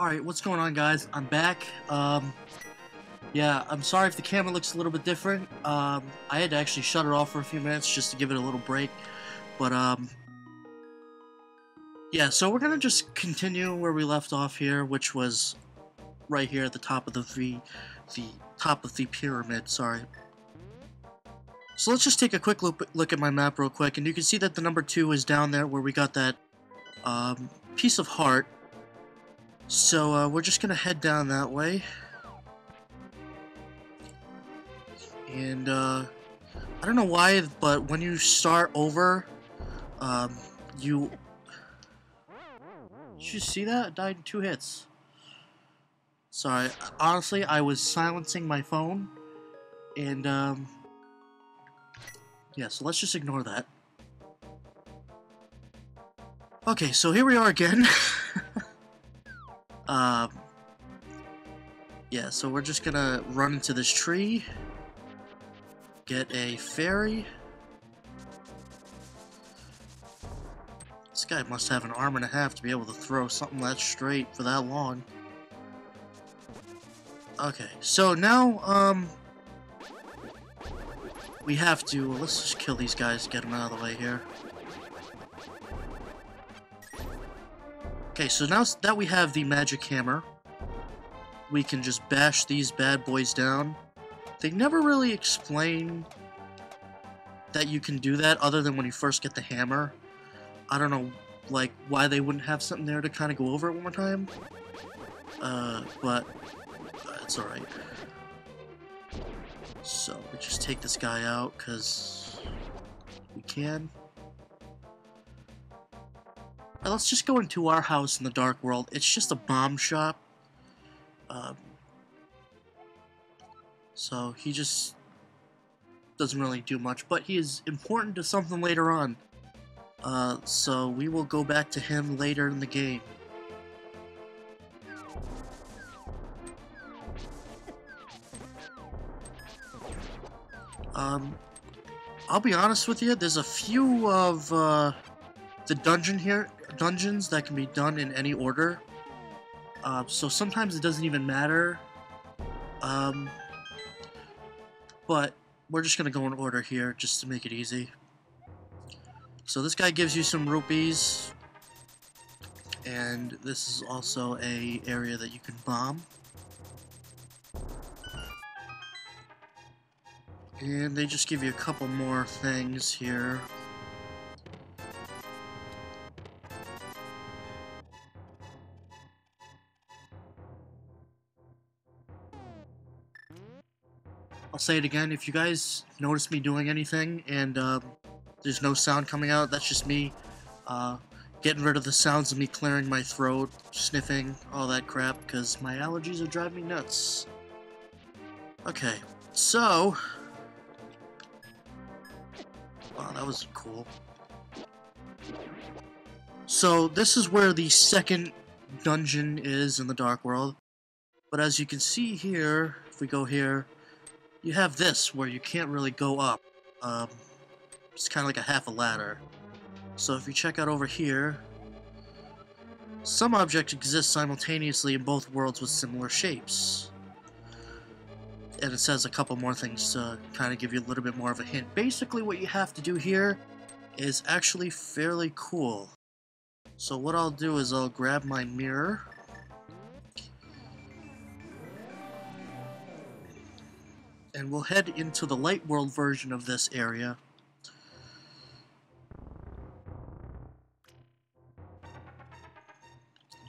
Alright, what's going on, guys? I'm back. Yeah, I'm sorry if the camera looks a little bit different. I had to actually shut it off for a few minutes just to give it a little break. But, yeah, so we're gonna just continue where we left off here, which was right here at the top of the top of the pyramid, sorry. So let's just take a quick look at my map real quick, and you can see that the number 2 is down there where we got that, piece of heart. So, we're just gonna head down that way. And, I don't know why, but when you start over, Did you see that? It died in 2 hits. Sorry, honestly, I was silencing my phone, and, yeah, so let's just ignore that. Okay, so here we are again. Yeah, so we're just gonna run into this tree, get a fairy. This guy must have an arm and a half to be able to throw something that straight for that long. Okay, so now, we have to, let's just kill these guys, get them out of the way here. Okay, so now that we have the magic hammer, we can just bash these bad boys down. They never really explain that you can do that other than when you first get the hammer. I don't know, like, why they wouldn't have something there to kind of go over it one more time. But it's alright. So, we just take this guy out, because we can. Now, let's just go into our house in the Dark World. It's just a bomb shop. So, he just doesn't really do much, but he is important to something later on. So we will go back to him later in the game. I'll be honest with you, there's a few of, the dungeons that can be done in any order. So sometimes it doesn't even matter. But we're just gonna go in order here, just to make it easy. So this guy gives you some rupees, and this is also a area that you can bomb. And they just give you a couple more things here. I'll say it again, if you guys notice me doing anything and there's no sound coming out, that's just me getting rid of the sounds of me clearing my throat, sniffing, all that crap, because my allergies are driving me nuts. Okay, so... Wow, that was cool. So, this is where the second dungeon is in the Dark World. But as you can see here, if we go here, you have this, where you can't really go up. It's kind of like a half a ladder. So if you check out over here, some objects exist simultaneously in both worlds with similar shapes. And it says a couple more things to kind of give you a little bit more of a hint. Basically what you have to do here is actually fairly cool. So what I'll do is I'll grab my mirror. And we'll head into the light world version of this area.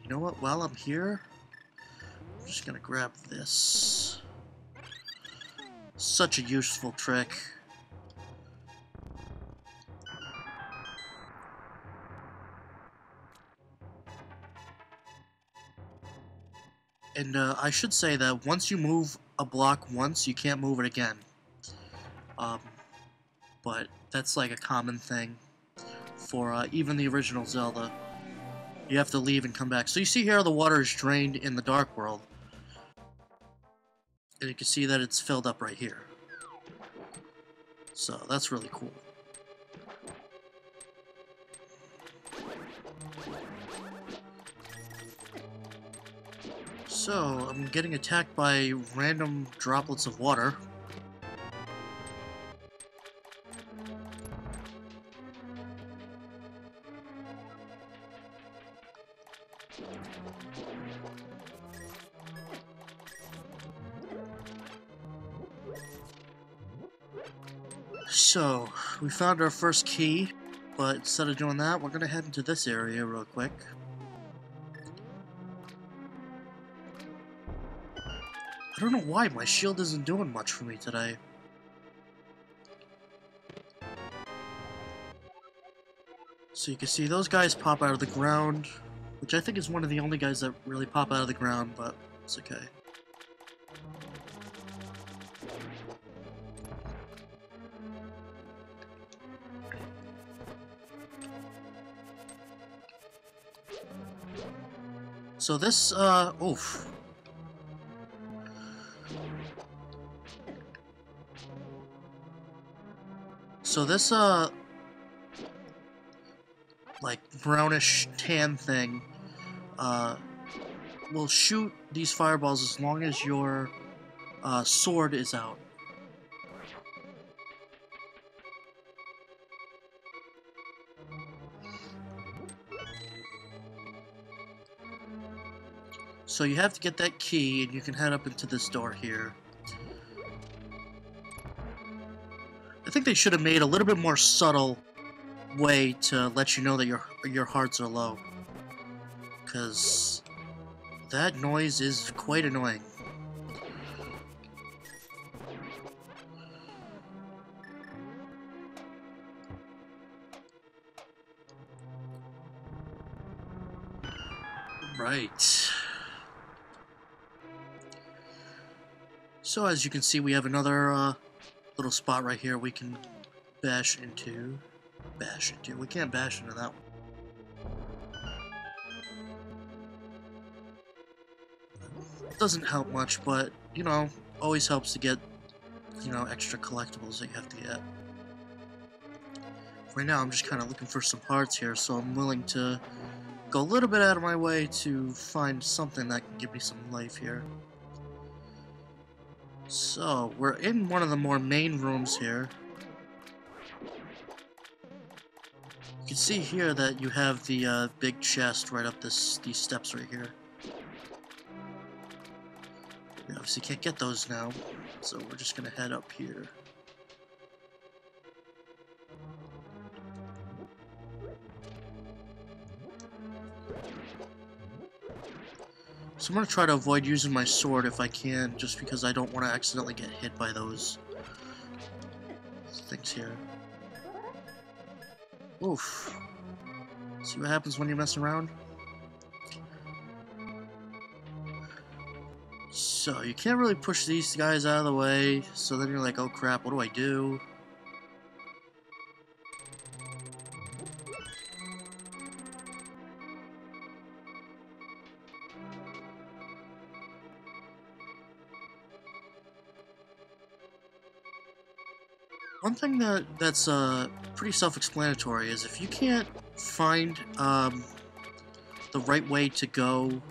You know what, while I'm here, I'm just gonna grab this. Such a useful trick. And I should say that once you move a block once, you can't move it again. But that's like a common thing for even the original Zelda. You have to leave and come back. So you see here the water is drained in the Dark World. And you can see that it's filled up right here. So that's really cool. So, I'm getting attacked by random droplets of water. So, we found our first key, but instead of doing that, we're gonna head into this area real quick. I don't know why my shield isn't doing much for me today. So you can see those guys pop out of the ground, which I think is one of the only guys that really pop out of the ground, but it's okay. So this, oof. So this, like, brownish tan thing, will shoot these fireballs as long as your, sword is out. So you have to get that key, and you can head up into this door here. I think they should have made a little bit more subtle way to let you know that your hearts are low, because that noise is quite annoying. Right. So as you can see, we have another little spot right here we can bash into. We can't bash into that one. It doesn't help much, but, you know, always helps to get, you know, extra collectibles that you have to get. Right now, I'm just kind of looking for some hearts here, so I'm willing to go a little bit out of my way to find something that can give me some life here. So, we're in one of the more main rooms here. You can see here that you have the big chest right up these steps right here. We obviously can't get those now, so we're just gonna head up here. So I'm gonna try to avoid using my sword if I can, just because I don't want to accidentally get hit by those things here. Oof. See what happens when you mess around? So, you can't really push these guys out of the way, so then you're like, oh crap, what do I do? One thing that's pretty self-explanatory is if you can't find the right way to go,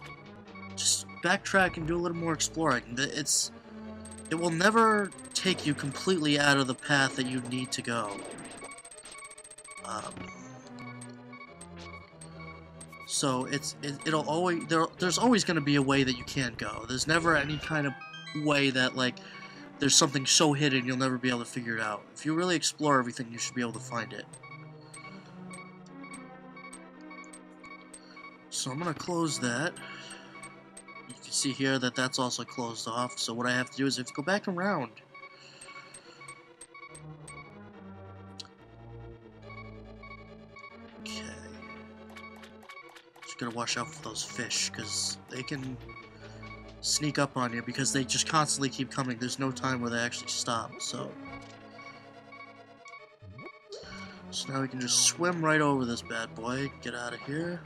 just backtrack and do a little more exploring. It will never take you completely out of the path that you need to go. So it'll always there's always going to be a way that you can't go. There's never any kind of way that, like, there's something so hidden you'll never be able to figure it out. If you really explore everything, you should be able to find it. So I'm gonna close that. You can see here that that's also closed off, so what I have to do is I have to go back around. Okay. Just gotta watch out for those fish, because they can sneak up on you because they just constantly keep coming. There's no time where they actually stop, so now we can just swim right over this bad boy, get out of here.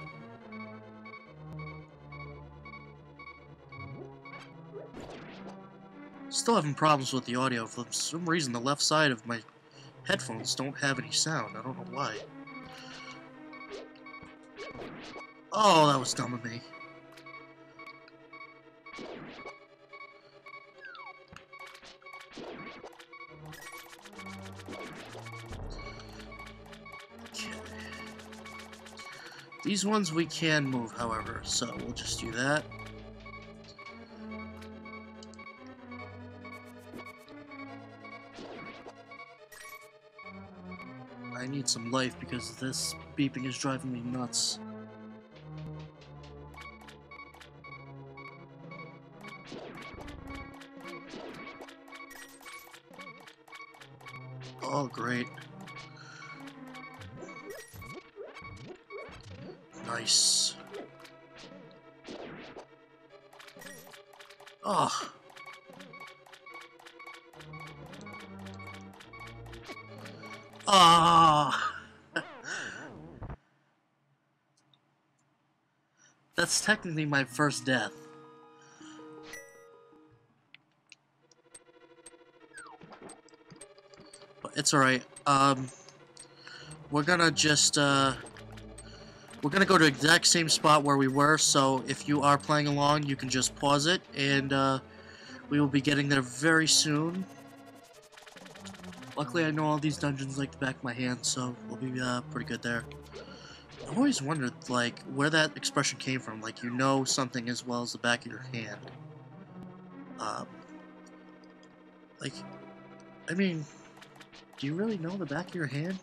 Still having problems with the audio. For some reason, the left side of my headphones don't have any sound. I don't know why. Oh, that was dumb of me. These ones we can move, however, so we'll just do that. I need some life because this beeping is driving me nuts. Oh, great. Nice. Oh. Ah. That's technically my first death. But it's alright. We're gonna just, we're gonna go to the exact same spot where we were, so if you are playing along, you can just pause it, and, we will be getting there very soon. Luckily, I know all these dungeons like the back of my hand, so we'll be, pretty good there. I've always wondered, like, where that expression came from, like, you know something as well as the back of your hand. Like, I mean, do you really know the back of your hand?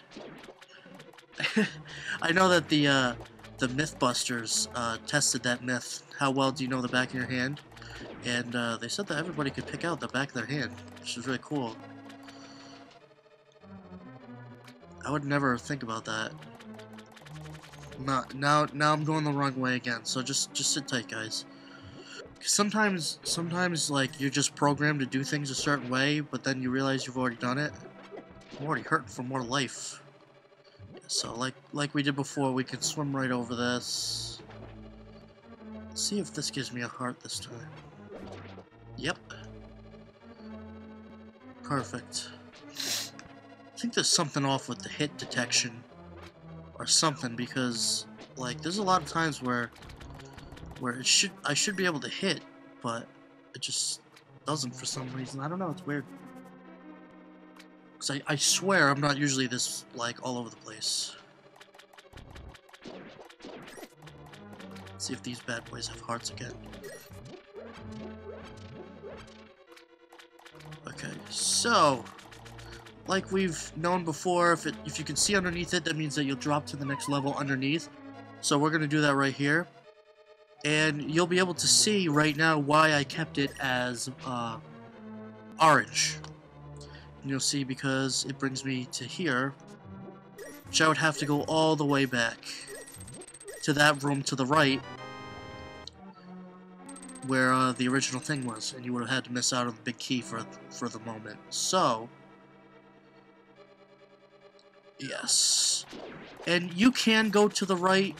I know that the Mythbusters, tested that myth. How well do you know the back of your hand? And, they said that everybody could pick out the back of their hand, which is really cool. I would never think about that. Now I'm going the wrong way again, so just sit tight, guys. Sometimes, like, you're just programmed to do things a certain way, but then you realize you've already done it. I'm already hurting for more life. So, like we did before, we can swim right over this. Let's see if this gives me a heart this time. Yep. Perfect. I think there's something off with the hit detection or something, because, like, there's a lot of times where I should be able to hit, but it just doesn't for some reason. I don't know, it's weird. Because I swear I'm not usually this, like, all over the place. Let's see if these bad boys have hearts again. Okay, so, like we've known before, if you can see underneath it, that means that you'll drop to the next level underneath. So we're gonna do that right here. And you'll be able to see right now why I kept it as orange. And you'll see because it brings me to here, which I would have to go all the way back to that room to the right, where the original thing was, and you would have had to miss out on the big key for the moment. So, yes, and you can go to the right,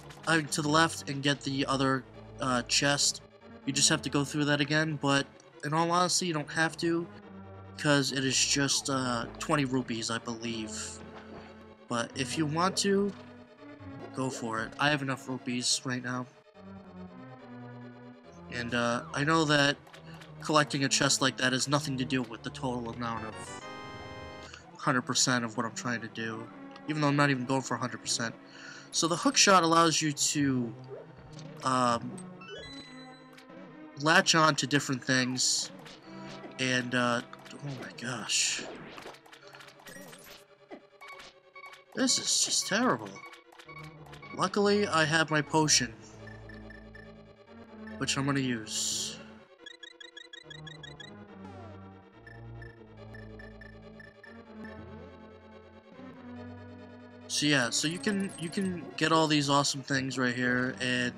to the left, and get the other chest. You just have to go through that again, but in all honesty, you don't have to, because it is just 20 rupees, I believe. But if you want to, go for it. I have enough rupees right now. And I know that collecting a chest like that has nothing to do with the total amount of 100% of what I'm trying to do, even though I'm not even going for 100%. So the hook shot allows you to latch on to different things, and oh my gosh, this is just terrible. Luckily, I have my potion, which I'm gonna use. So yeah, so you can get all these awesome things right here, and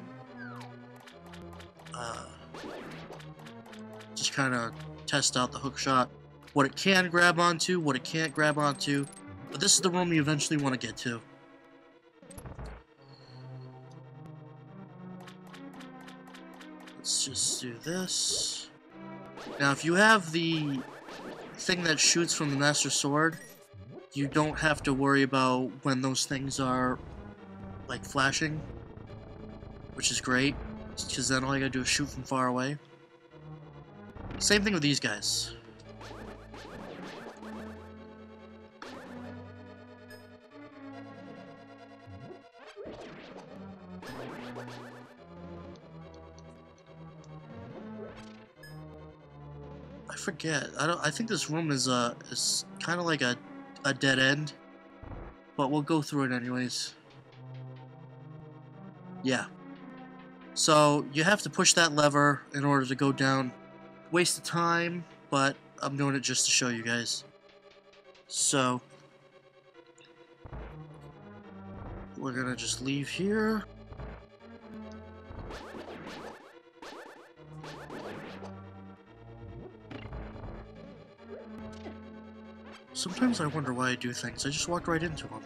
just kind of test out the hook shot, what it can grab onto, what it can't grab onto. But this is the room you eventually want to get to. Let's just do this. Now, if you have the thing that shoots from the Master Sword, you don't have to worry about when those things are, like, flashing, which is great, because then all you gotta do is shoot from far away. Same thing with these guys. forget. I think this room is kind of like a dead end, but we'll go through it anyways. Yeah. So you have to push that lever in order to go down. Waste of time, but I'm doing it just to show you guys. So we're gonna just leave here. Sometimes I wonder why I do things. I just walked right into them.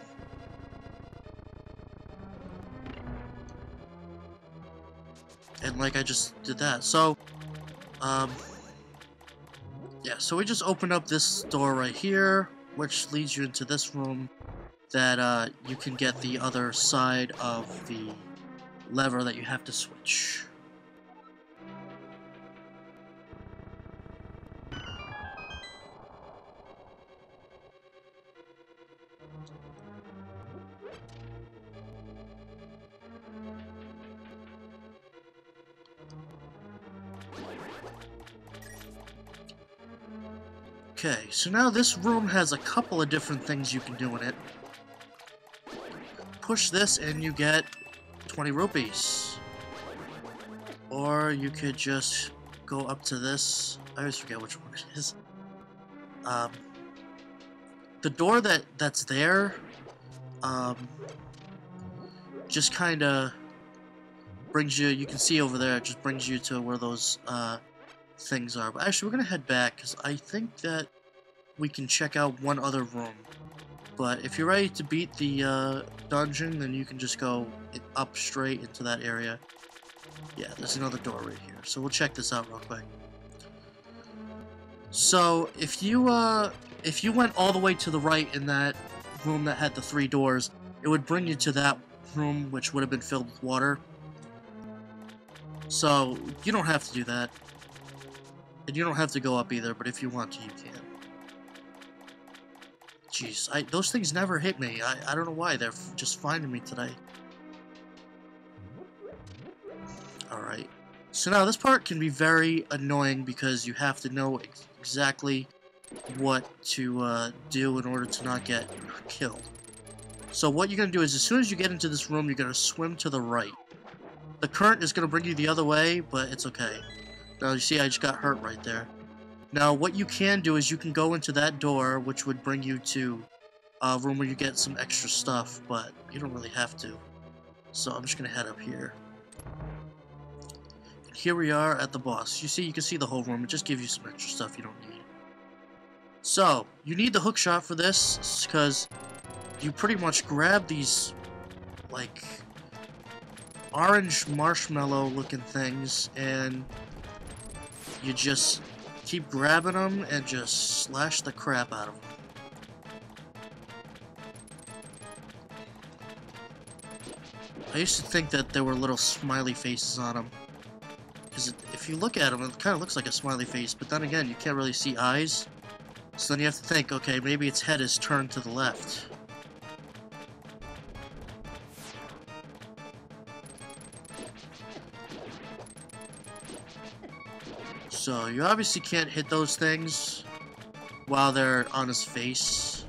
And like I just did that. So, yeah, so we just opened up this door right here, which leads you into this room that you can get the other side of the lever that you have to switch. Okay, so now this room has a couple of different things you can do in it. Push this and you get 20 rupees. Or you could just go up to this. I always forget which one it is. The door that's there, just kind of brings you can see over there, it just brings you to where those, things are. But actually, we're gonna head back, because I think that we can check out one other room. But if you're ready to beat the, dungeon, then you can just go up straight into that area. Yeah, there's another door right here. So we'll check this out real quick. So, if you went all the way to the right in that room that had the 3 doors, it would bring you to that room, which would have been filled with water. So, you don't have to do that. And you don't have to go up either, but if you want to, you can. Jeez, those things never hit me. I don't know why, they're just finding me today. Alright. So now, this part can be very annoying because you have to know exactly what to do in order to not get killed. So what you're going to do is, as soon as you get into this room, you're going to swim to the right. The current is going to bring you the other way, but it's okay. Now, you see, I just got hurt right there. Now, what you can do is you can go into that door, which would bring you to a room where you get some extra stuff, but you don't really have to. So I'm just going to head up here. And here we are at the boss. You can see the whole room. It just gives you some extra stuff you don't need. So, you need the hook shot for this, because you pretty much grab these, like, orange marshmallow looking things, and you just keep grabbing them and just slash the crap out of them. I used to think that there were little smiley faces on them, because if you look at them, it kind of looks like a smiley face, but then again, you can't really see eyes. So then you have to think, okay, maybe its head is turned to the left. So you obviously can't hit those things while they're on his face.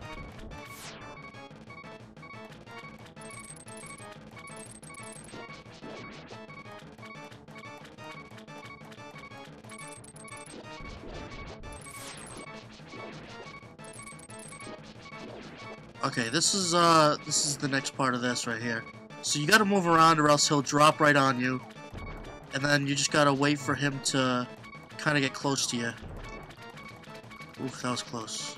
Okay, this is the next part of this right here. So you gotta move around or else he'll drop right on you. And then you just gotta wait for him to kind of get close to you. Oof, that was close.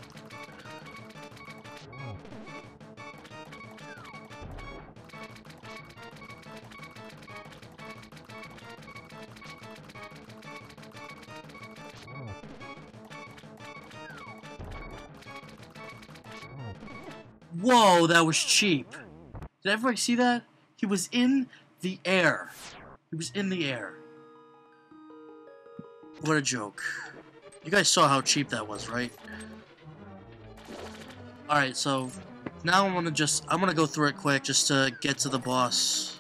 Whoa, that was cheap. Did everybody see that? He was in the air. He was in the air. What a joke. You guys saw how cheap that was, right? Alright, so now I'm gonna go through it quick just to get to the boss.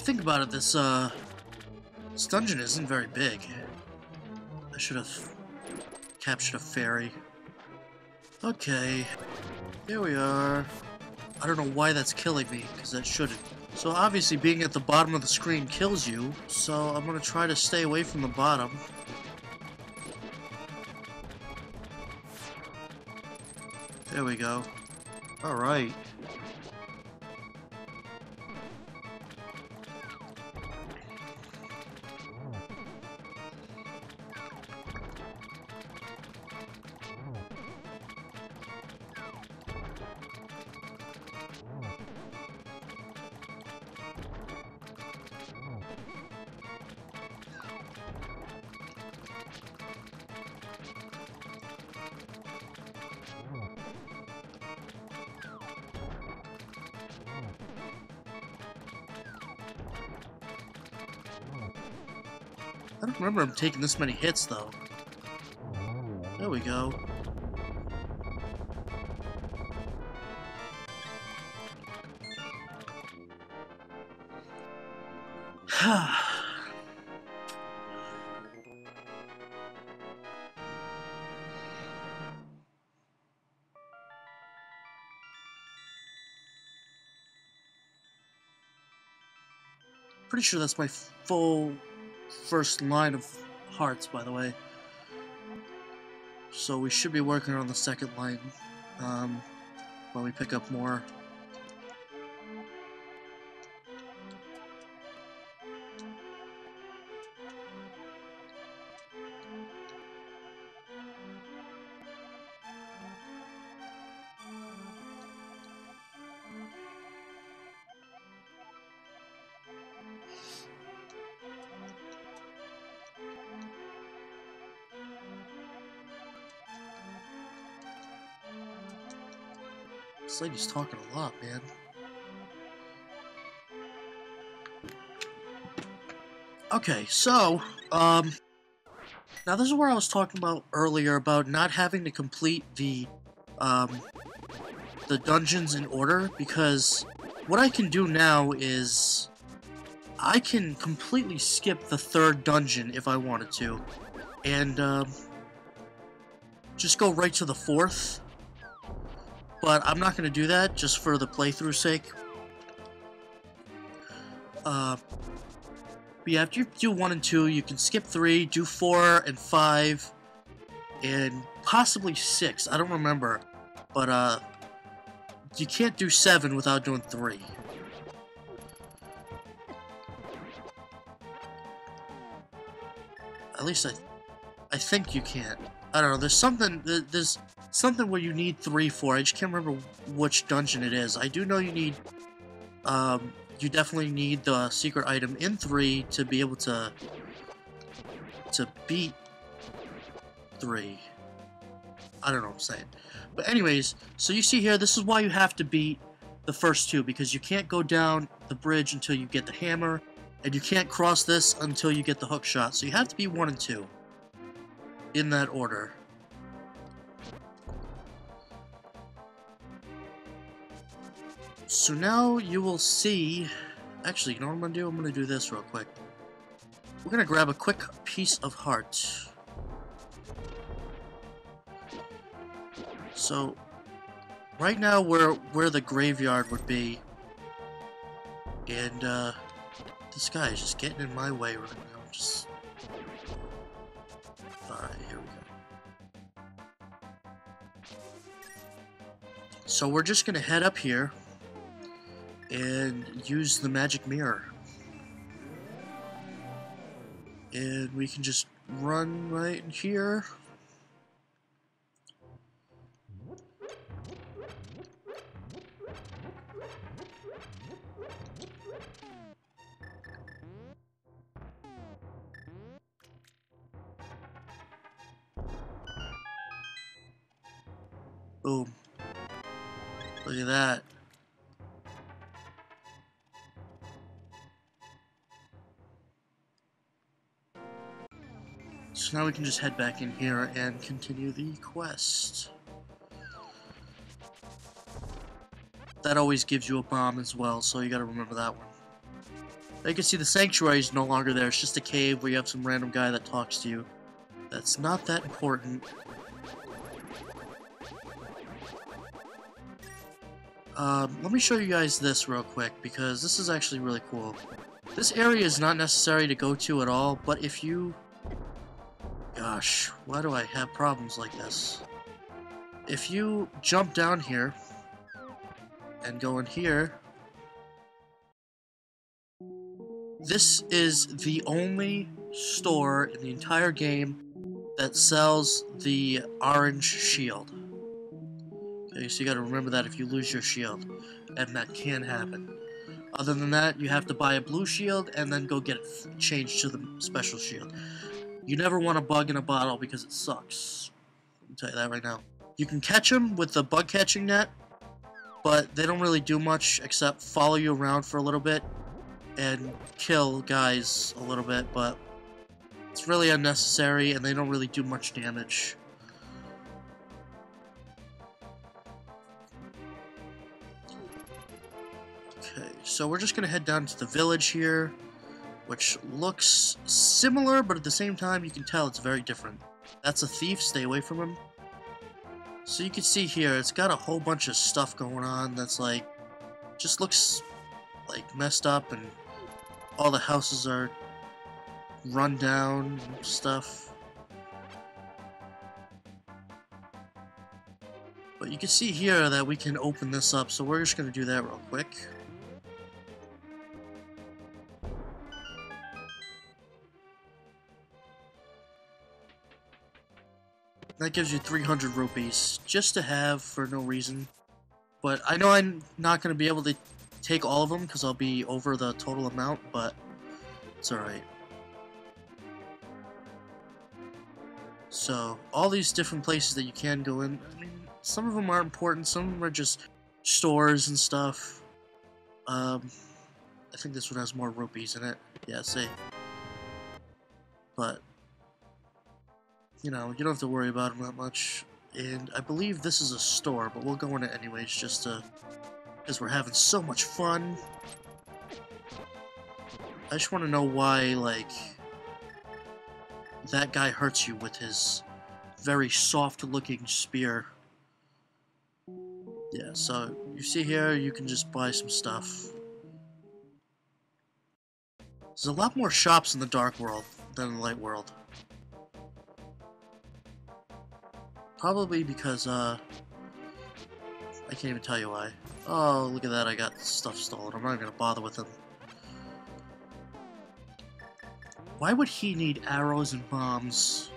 think about it, this dungeon isn't very big. I should have captured a fairy. Okay, here we are. I don't know why that's killing me, because that shouldn't. So obviously being at the bottom of the screen kills you, so I'm gonna try to stay away from the bottom. There we go. Alright. I don't remember him taking this many hits, though. There we go. Pretty sure that's my full first line of hearts, by the way. So we should be working on the second line when we pick up more. This lady's talking a lot, man. Okay, so, now this is where I was talking about earlier about not having to complete the dungeons in order, because what I can do now is I can completely skip the third dungeon if I wanted to, and just go right to the fourth. But I'm not going to do that, just for the playthrough's sake. But yeah, after you do 1 and 2, you can skip 3, do 4 and 5, and possibly 6. I don't remember. But, you can't do 7 without doing 3. At least I think you can't. I don't know, there's something where you need 3 for. I just can't remember which dungeon it is. I do know you need, you definitely need the secret item in 3 to be able to beat 3. I don't know what I'm saying. But anyways, so you see here, this is why you have to beat the first 2, because you can't go down the bridge until you get the hammer, and you can't cross this until you get the hook shot. So you have to be 1 and 2. In that order. So now you will see... Actually, you know what I'm going to do? I'm going to do this real quick. We're going to grab a quick piece of heart. So, right now where the graveyard would be, and this guy is just getting in my way right now. Just... Alright, here we go. So we're just going to head up here and use the magic mirror. And we can just run right in here. Boom. Look at that. So now we can just head back in here and continue the quest. That always gives you a bomb as well, so you gotta remember that one. You can see the sanctuary is no longer there. It's just a cave where you have some random guy that talks to you. That's not that important. Let me show you guys this real quick, because this is actually really cool. This area is not necessary to go to at all, but if you... Gosh, why do I have problems like this? If you jump down here, and go in here, this is the only store in the entire game that sells the orange shield. Okay, so you gotta remember that if you lose your shield, and that can happen. Other than that, you have to buy a blue shield and then go get it changed to the special shield. You never want a bug in a bottle because it sucks. I'll tell you that right now. You can catch them with the bug catching net, but they don't really do much except follow you around for a little bit and kill guys a little bit, but it's really unnecessary and they don't really do much damage. Okay, so we're just gonna head down to the village here, which looks similar, but at the same time you can tell it's very different. That's a thief, stay away from him. So you can see here, it's got a whole bunch of stuff going on that's like, just looks like messed up, and all the houses are run down and stuff. But you can see here that we can open this up, so we're just going to do that real quick. That gives you 300 rupees, just to have for no reason. But I know I'm not going to be able to take all of them because I'll be over the total amount, but it's alright. So, all these different places that you can go in, I mean, some of them are important, some of them are just stores and stuff. I think this one has more rupees in it. Yeah, see. But, you know, you don't have to worry about them that much. And I believe this is a store, but we'll go in it anyways, just to... because we're having so much fun. I just want to know why, like, that guy hurts you with his very soft-looking spear. Yeah, so you see here, you can just buy some stuff. There's a lot more shops in the Dark World than in the Light World. Probably because, I can't even tell you why. Oh, look at that, I got stuff stolen. I'm not even gonna bother with him. Why would he need arrows and bombs?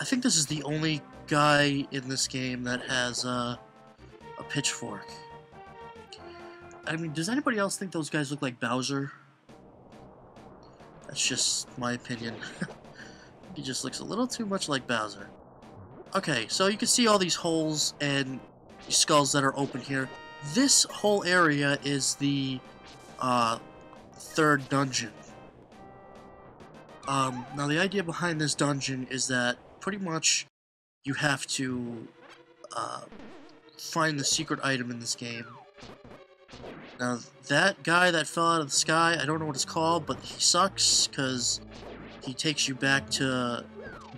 I think this is the only guy in this game that has, a pitchfork. I mean, does anybody else think those guys look like Bowser? That's just my opinion. He just looks a little too much like Bowser. Okay, so you can see all these holes and skulls that are open here. This whole area is the third dungeon. Now the idea behind this dungeon is that pretty much you have to find the secret item in this game. Now that guy that fell out of the sky, I don't know what it's called, but he sucks because he takes you back to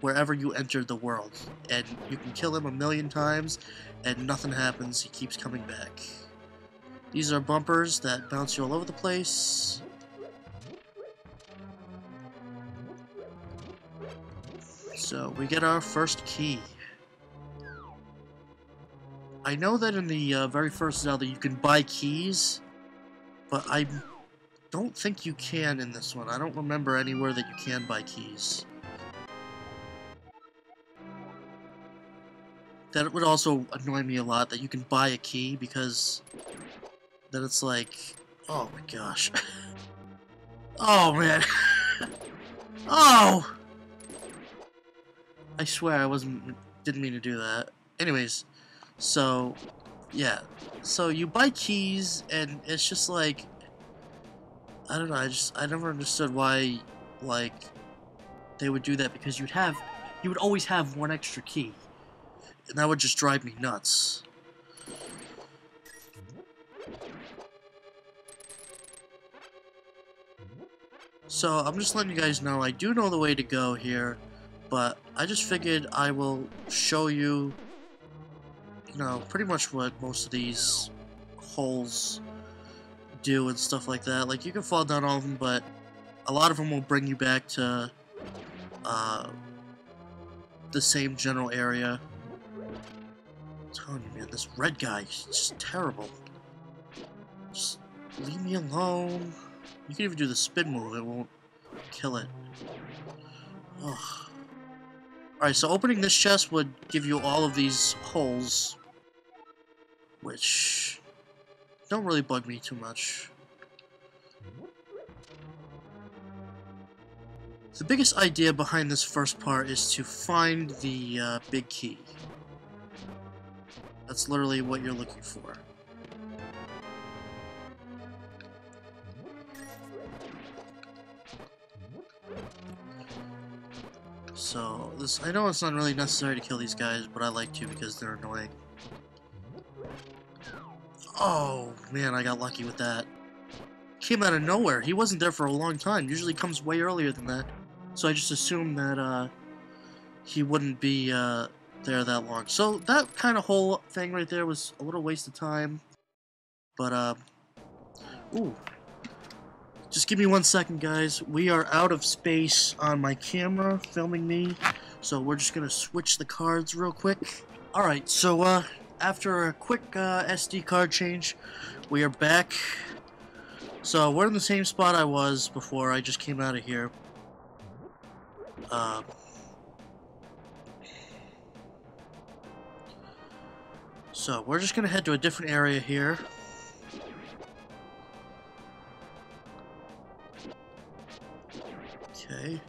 wherever you entered the world, and you can kill him 1,000,000 times and nothing happens. He keeps coming back. These are bumpers that bounce you all over the place. So we get our first key. I know that in the very first Zelda you can buy keys, but I don't think you can in this one. I don't remember anywhere that you can buy keys. That would also annoy me a lot, that you can buy a key, because then it's like, oh my gosh. Oh man. Oh! I swear I didn't mean to do that. Anyways, so, yeah. So you buy keys, and it's just like, I don't know, I never understood why, like, they would do that, because you would always have one extra key. And that would just drive me nuts. So I'm just letting you guys know I do know the way to go here, but I just figured I will show you, you know, pretty much what most of these holes do and stuff like that. Like, you can fall down all of them, but a lot of them will bring you back to the same general area. I'm telling you, man, this red guy is just terrible. Just leave me alone. You can even do the spin move, it won't kill it. Ugh. Alright, so opening this chest would give you all of these holes, which don't really bug me too much. The biggest idea behind this first part is to find the big key. That's literally what you're looking for. So, I know it's not really necessary to kill these guys, but I like to because they're annoying. Oh, man, I got lucky with that. Came out of nowhere. He wasn't there for a long time. Usually comes way earlier than that. So I just assumed that, he wouldn't be, there that long. So that kind of whole thing right there was a little waste of time. But, ooh. Just give me 1 second, guys. We are out of space on my camera filming me, so we're just gonna switch the cards real quick. Alright, so, after a quick, SD card change, we are back. So, we're in the same spot I was before I just came out of here. So, we're just gonna head to a different area here. Okay.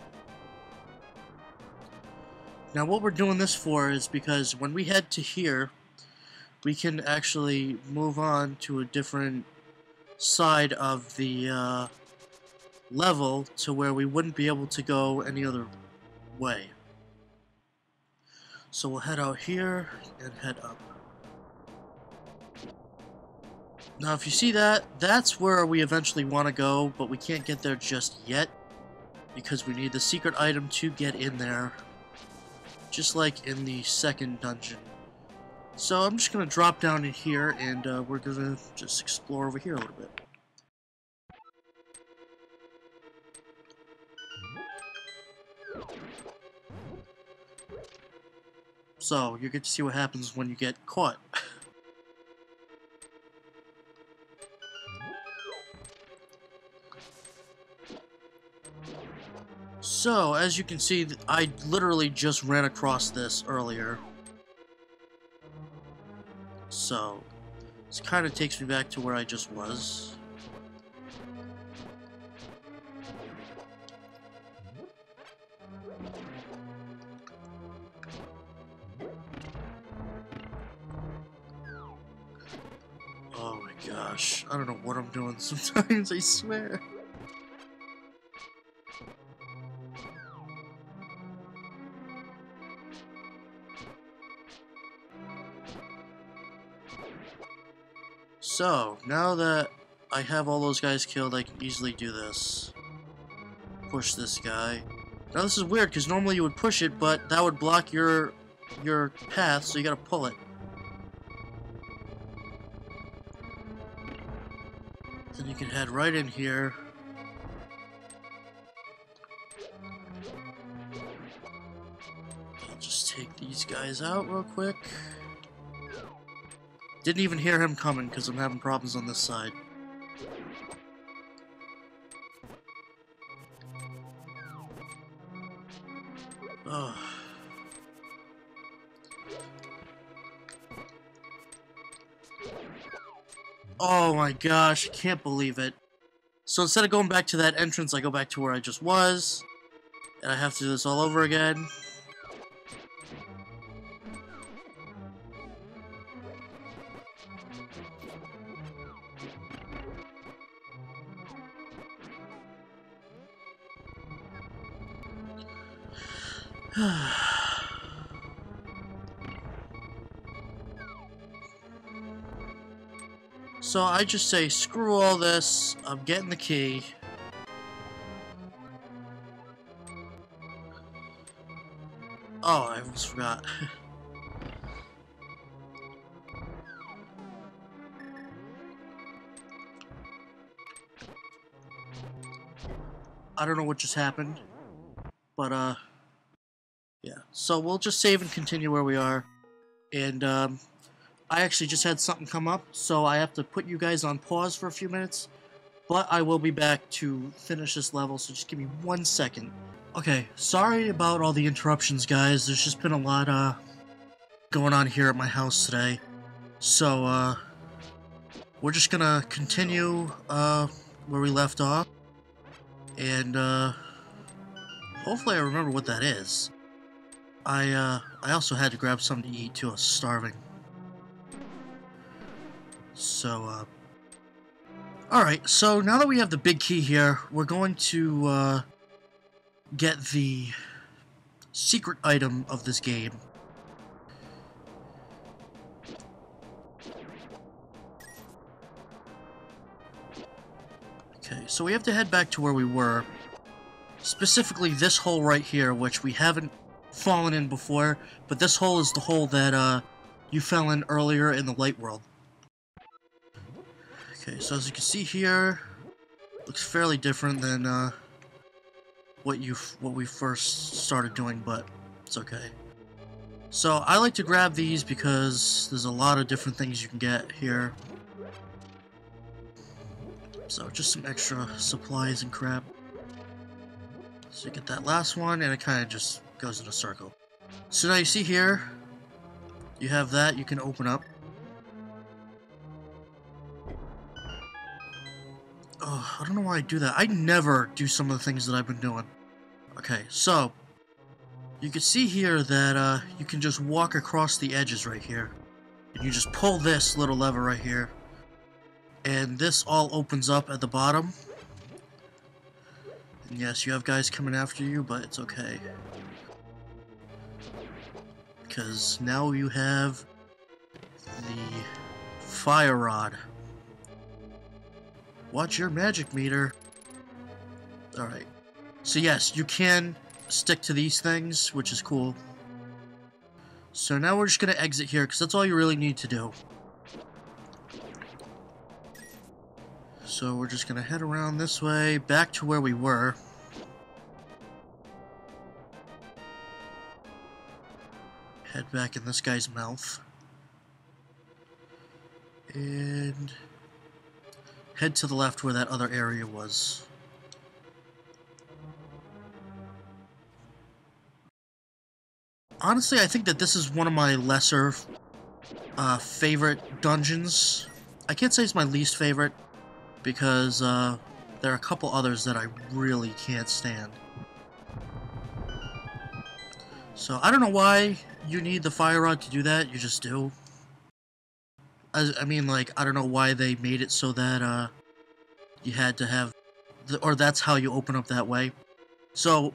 Now what we're doing this for is because when we head to here, we can actually move on to a different side of the level to where we wouldn't be able to go any other way. So we'll head out here and head up. Now if you see that, that's where we eventually want to go, but we can't get there just yet because we need the secret item to get in there. Just like in the second dungeon. So I'm just going to drop down in here and we're going to just explore over here a little bit. So you get to see what happens when you get caught. So, as you can see, I literally just ran across this earlier. So, this kind of takes me back to where I just was. Oh my gosh, I don't know what I'm doing sometimes, I swear. So, now that I have all those guys killed, I can easily do this. Push this guy. Now this is weird, because normally you would push it, but that would block your path, so you gotta pull it. Then you can head right in here. I'll just take these guys out real quick. Didn't even hear him coming because I'm having problems on this side. Ugh. Oh my gosh, I can't believe it. So instead of going back to that entrance, I go back to where I just was. And I have to do this all over again. So I just say, screw all this, I'm getting the key. Oh, I almost forgot. I don't know what just happened, but yeah. So we'll just save and continue where we are. And I actually just had something come up, so I have to put you guys on pause for a few minutes. But I will be back to finish this level, so just give me 1 second. Okay, sorry about all the interruptions, guys. There's just been a lot going on here at my house today. So we're just gonna continue where we left off. And hopefully I remember what that is. I also had to grab something to eat too. I was starving. So alright, so now that we have the big key here, we're going to get the secret item of this game. Okay, so we have to head back to where we were. Specifically this hole right here, which we haven't fallen in before, but this hole is the hole that you fell in earlier in the light world. Okay, so as you can see here, looks fairly different than what we first started doing, but it's okay. So I like to grab these because there's a lot of different things you can get here. So just some extra supplies and crap. So you get that last one, and it kind of just goes in a circle. So now you see here, you have that you can open up. Oh, I don't know why I do that. I never do some of the things that I've been doing. Okay, so you can see here that you can just walk across the edges right here. And you just pull this little lever right here. And this all opens up at the bottom. And yes, you have guys coming after you, but it's okay. Because now you have the fire rod. Watch your magic meter. Alright. So yes, you can stick to these things, which is cool. So now we're just going to exit here, because that's all you really need to do. So we're just going to head around this way, back to where we were. Head back in this guy's mouth. And head to the left where that other area was. Honestly, I think that this is one of my lesser favorite dungeons. I can't say it's my least favorite, because there are a couple others that I really can't stand. So I don't know why you need the fire rod to do that, you just do. I mean, like, I don't know why they made it so that you had to have, or that's how you open up that way. So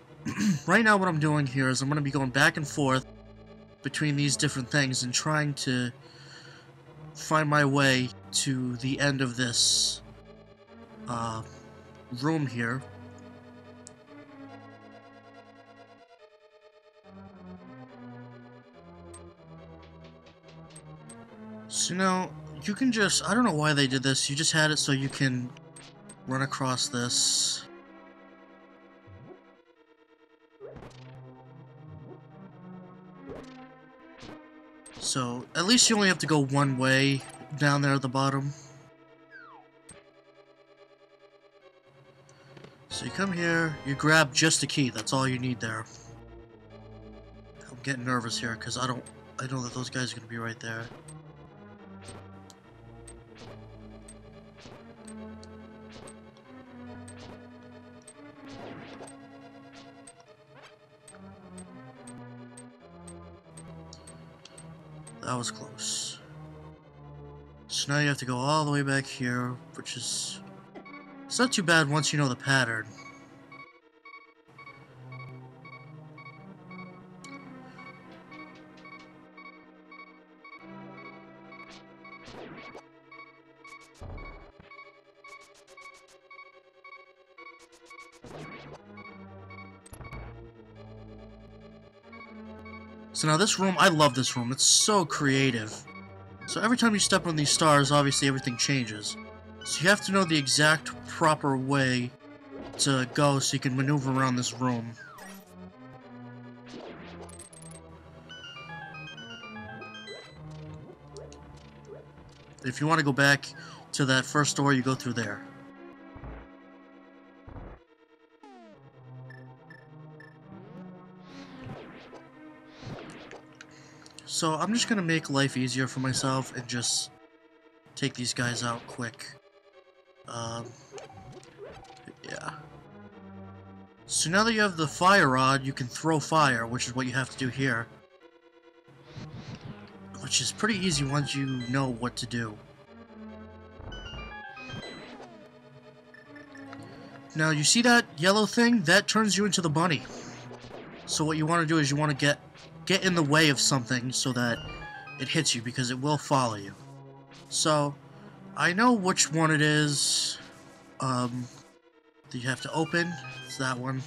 right now what I'm doing here is I'm going to be going back and forth between these different things and trying to find my way to the end of this room here. So now, you can just, I don't know why they did this, you just had it so you can run across this. So, at least you only have to go one way down there at the bottom. So you come here, you grab just a key, that's all you need there. I'm getting nervous here, because I know that those guys are going to be right there. That was close. So now you have to go all the way back here, which is... it's not too bad once you know the pattern. So now this room, I love this room. It's so creative. So every time you step on these stars, obviously everything changes. So you have to know the exact proper way to go so you can maneuver around this room. If you want to go back to that first door, you go through there. So I'm just gonna make life easier for myself and just take these guys out quick. Yeah. So now that you have the fire rod, you can throw fire, which is what you have to do here. Which is pretty easy once you know what to do. Now, you see that yellow thing? That turns you into the bunny. So what you want to do is you want to get in the way of something so that it hits you, because it will follow you. So, I know which one it is. That you have to open. It's that one.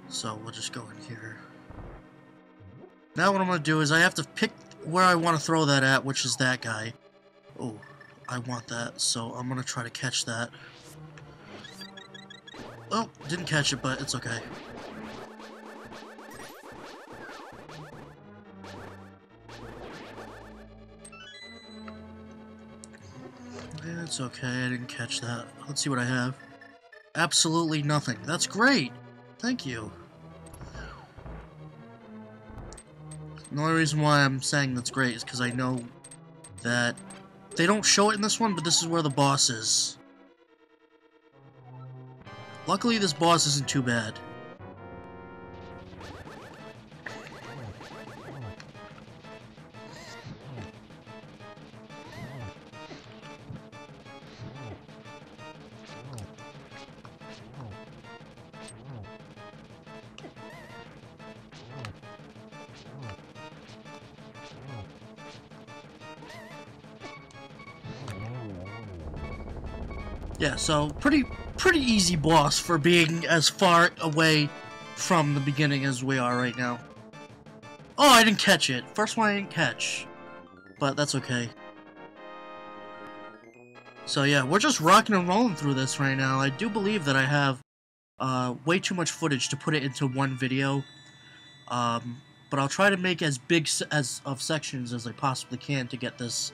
So we'll just go in here. Now what I'm going to do is I have to pick where I want to throw that at, which is that guy. Oh, I want that, so I'm going to try to catch that. Oh, didn't catch it, but it's okay. Yeah, it's okay, I didn't catch that. Let's see what I have. Absolutely nothing. That's great! Thank you. The only reason why I'm saying that's great is because I know that they don't show it in this one, but this is where the boss is. Luckily, this boss isn't too bad. Yeah, so pretty easy boss for being as far away from the beginning as we are right now. Oh, I didn't catch it. First one I didn't catch. But that's okay. So yeah, we're just rocking and rolling through this right now. I do believe that I have way too much footage to put it into one video. But I'll try to make as big of sections as I possibly can to get this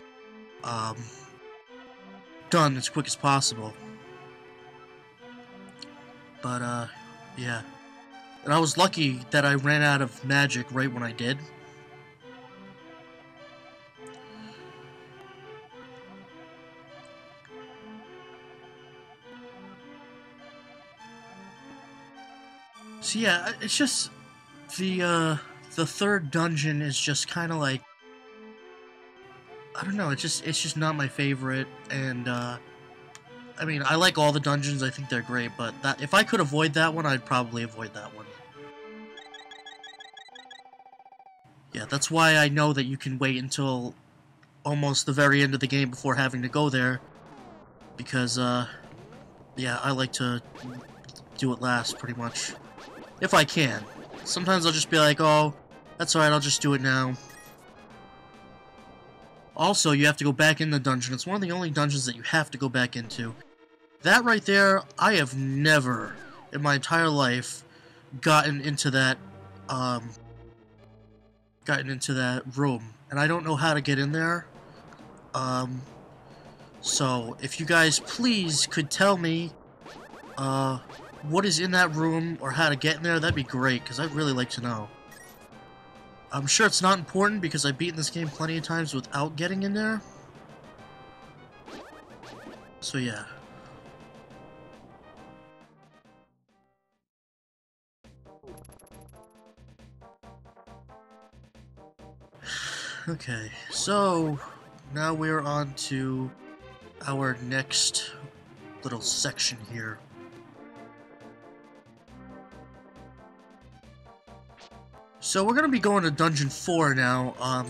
done as quick as possible. But yeah. And I was lucky that I ran out of magic right when I did. So yeah, it's just the third dungeon is just kind of like, I don't know, it's just not my favorite, and I mean, I like all the dungeons, I think they're great, but that if I could avoid that one, I'd probably avoid that one. Yeah, that's why I know that you can wait until almost the very end of the game before having to go there, because yeah, I like to do it last, pretty much. If I can. Sometimes I'll just be like, oh, that's alright, I'll just do it now. Also, you have to go back in the dungeon. It's one of the only dungeons that you have to go back into. That right there, I have never, in my entire life, gotten into that room. And I don't know how to get in there. So, if you guys please could tell me, what is in that room, or how to get in there, that'd be great, because I'd really like to know. I'm sure it's not important, because I've beaten this game plenty of times without getting in there. So yeah. Okay, so now we're on to our next little section here. So we're gonna be going to Dungeon 4 now,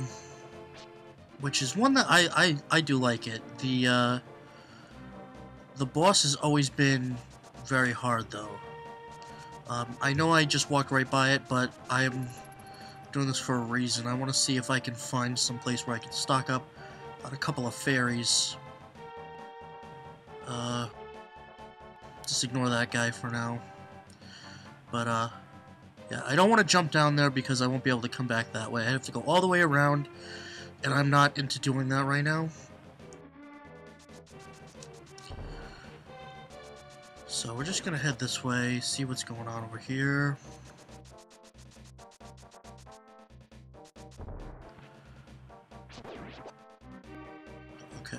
which is one that I do like it. The boss has always been very hard, though. I know I just walked right by it, but I'm doing this for a reason. I want to see if I can find some place where I can stock up on a couple of fairies. Just ignore that guy for now. But, yeah, I don't want to jump down there because I won't be able to come back that way. I have to go all the way around, and I'm not into doing that right now. So we're just gonna head this way, see what's going on over here. Okay.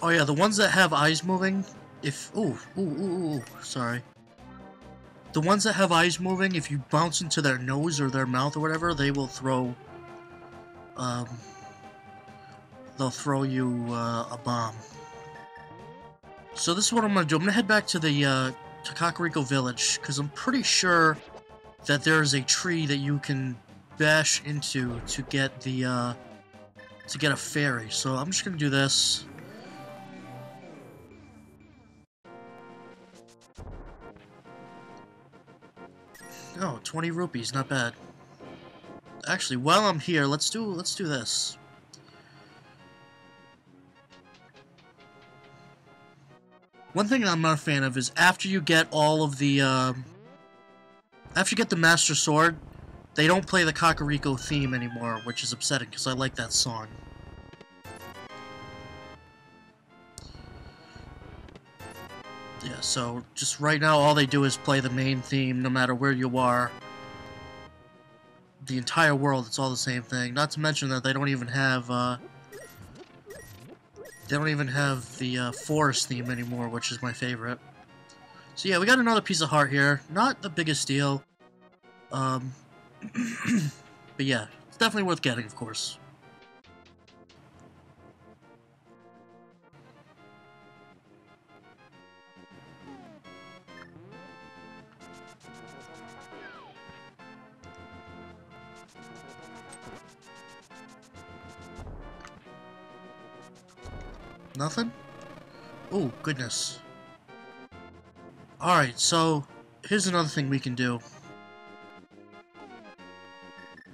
Oh yeah, the ones that have eyes moving, if... Ooh, sorry. The ones that have eyes moving, if you bounce into their nose or their mouth or whatever, they will throw... they'll throw you, a bomb. So this is what I'm gonna do. I'm gonna head back to the, to Kakariko Village, because I'm pretty sure that there is a tree that you can bash into to get the, to get a fairy. So I'm just gonna do this. Oh, 20 rupees, not bad. Actually, while I'm here, let's do this. One thing I'm not a fan of is after you get all of the, after you get the Master Sword, they don't play the Kakariko theme anymore, which is upsetting, because I like that song. Yeah, so just right now, all they do is play the main theme, no matter where you are. The entire world, it's all the same thing. Not to mention that they don't even have, the forest theme anymore, which is my favorite. So yeah, we got another piece of heart here. Not the biggest deal. But yeah, it's definitely worth getting, of course. Nothing? Oh, goodness. Alright, so here's another thing we can do.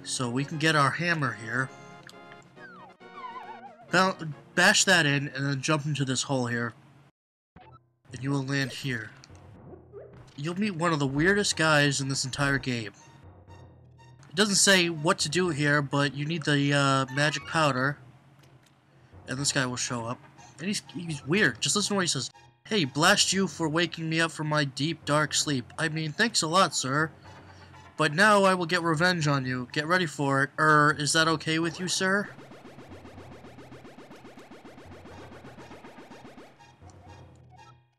So we can get our hammer here. Bash that in, and then jump into this hole here. And you will land here. You'll meet one of the weirdest guys in this entire game. It doesn't say what to do here, but you need the magic powder. And this guy will show up. And he's weird. Just listen to what he says. Hey, blast you for waking me up from my deep, dark sleep. I mean, thanks a lot, sir. But now I will get revenge on you. Get ready for it. Is that okay with you, sir?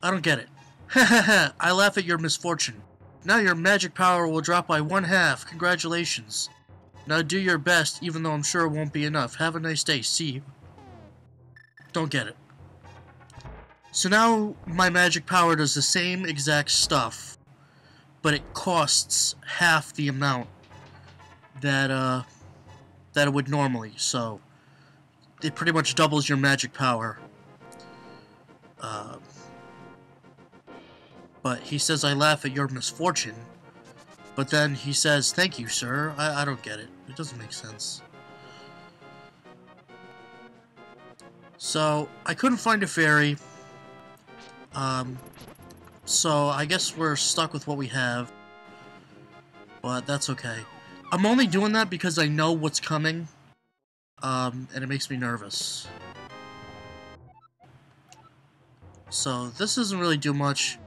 I don't get it. Hahaha, I laugh at your misfortune. Now your magic power will drop by 1/2. Congratulations. Now do your best, even though I'm sure it won't be enough. Have a nice day. See you. Don't get it. So now my magic power does the same exact stuff, but it costs half the amount that that it would normally. So it pretty much doubles your magic power. But he says I laugh at your misfortune, but then he says thank you, sir. I don't get it. It doesn't make sense. So I couldn't find a fairy. So I guess we're stuck with what we have. But that's okay. I'm only doing that because I know what's coming. And it makes me nervous. So this doesn't really do much.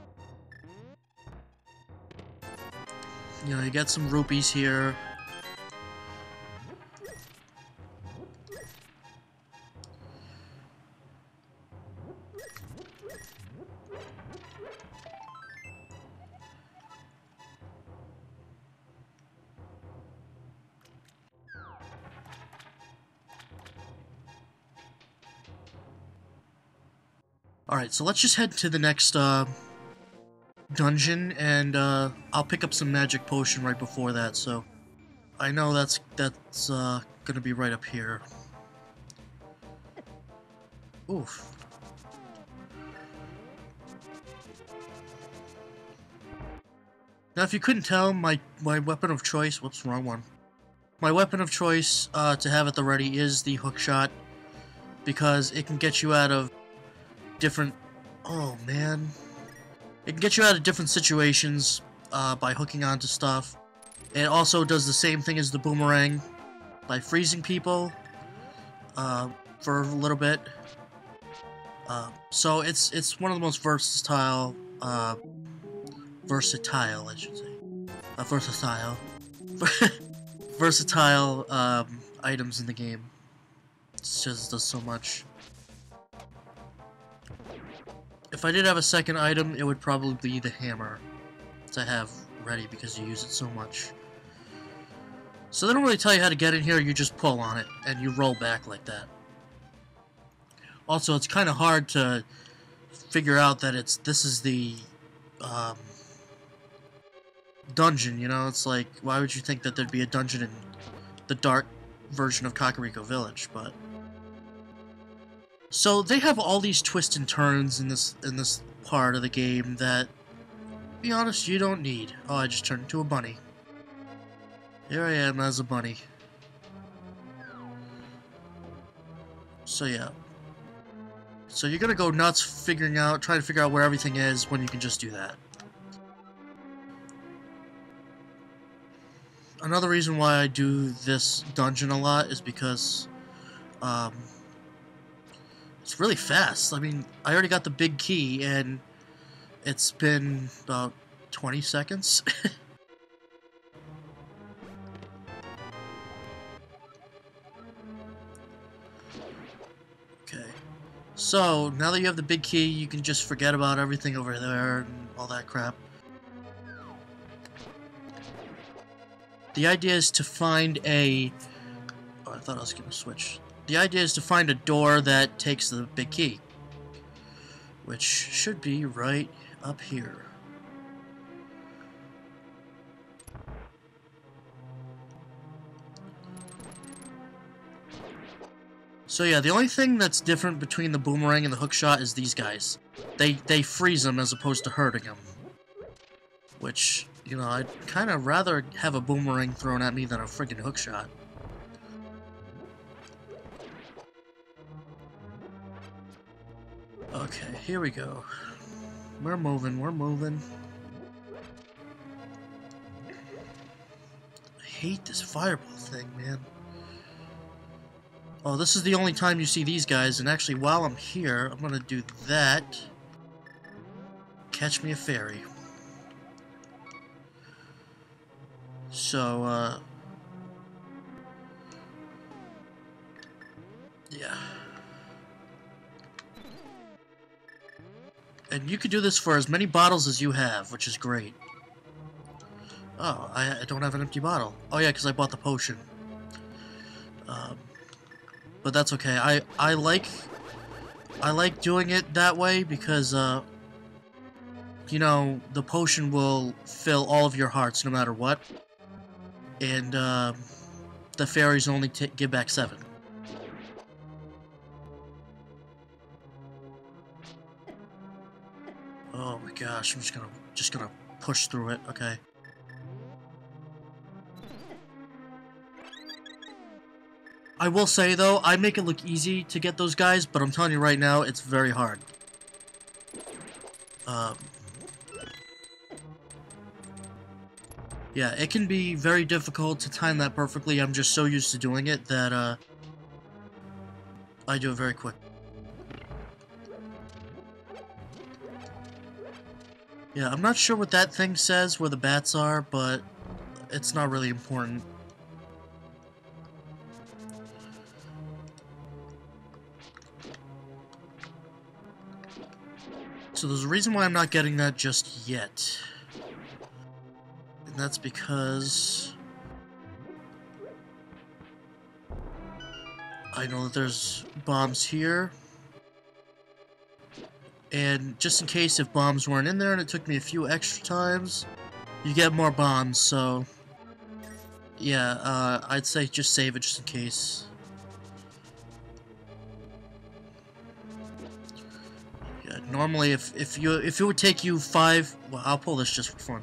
You know, you get some rupees here. Alright, so let's just head to the next, dungeon, and, I'll pick up some magic potion right before that, so... I know that's gonna be right up here. Oof. Now, if you couldn't tell, my weapon of choice... Whoops, wrong one. My weapon of choice to have at the ready is the hook shot, because it can get you out of different... Oh, man. It can get you out of different situations by hooking onto stuff. It also does the same thing as the boomerang by freezing people for a little bit. So it's one of the most versatile, I should say. Versatile items in the game. It just does so much. If I did have a second item, it would probably be the hammer to have ready because you use it so much. So they don't really tell you how to get in here, you just pull on it and you roll back like that. Also, it's kind of hard to figure out that this is the dungeon, you know? It's like, why would you think that there'd be a dungeon in the dark version of Kakariko Village, but... So, they have all these twists and turns in this part of the game that, to be honest, you don't need. Oh, I just turned into a bunny. Here I am as a bunny. So, yeah. So you're gonna go nuts trying to figure out where everything is when you can just do that. Another reason why I do this dungeon a lot is because it's really fast. I mean, I already got the big key and it's been about 20 seconds. Okay. So, now that you have the big key, you can just forget about everything over there and all that crap. The idea is to find a... Oh, I thought I was going to switch. The idea is to find a door that takes the big key, which should be right up here. So yeah, the only thing that's different between the boomerang and the hookshot is these guys. They freeze them as opposed to hurting them. Which, you know, I'd kind of rather have a boomerang thrown at me than a friggin' hookshot. Okay, here we go. We're moving, we're moving. I hate this fireball thing, man. Oh, this is the only time you see these guys, and actually while I'm here, I'm gonna do that. Catch me a fairy. So, yeah. And you can do this for as many bottles as you have, which is great. Oh, I don't have an empty bottle. Oh yeah, because I bought the potion. But that's okay. I like doing it that way because you know, the potion will fill all of your hearts no matter what, and the fairies only give back 7. Oh my gosh! I'm just gonna push through it. Okay. I will say, though, I make it look easy to get those guys, but I'm telling you right now, it's very hard. Yeah, it can be very difficult to time that perfectly. I'm just so used to doing it that, I do it very quick. Yeah, I'm not sure what that thing says, where the bats are, but it's not really important. So there's a reason why I'm not getting that just yet. And that's because I know that there's bombs here. And just in case if bombs weren't in there and it took me a few extra times, you get more bombs, so yeah, I'd say just save it just in case. Like normally, if it would take you 5, well, I'll pull this just for fun.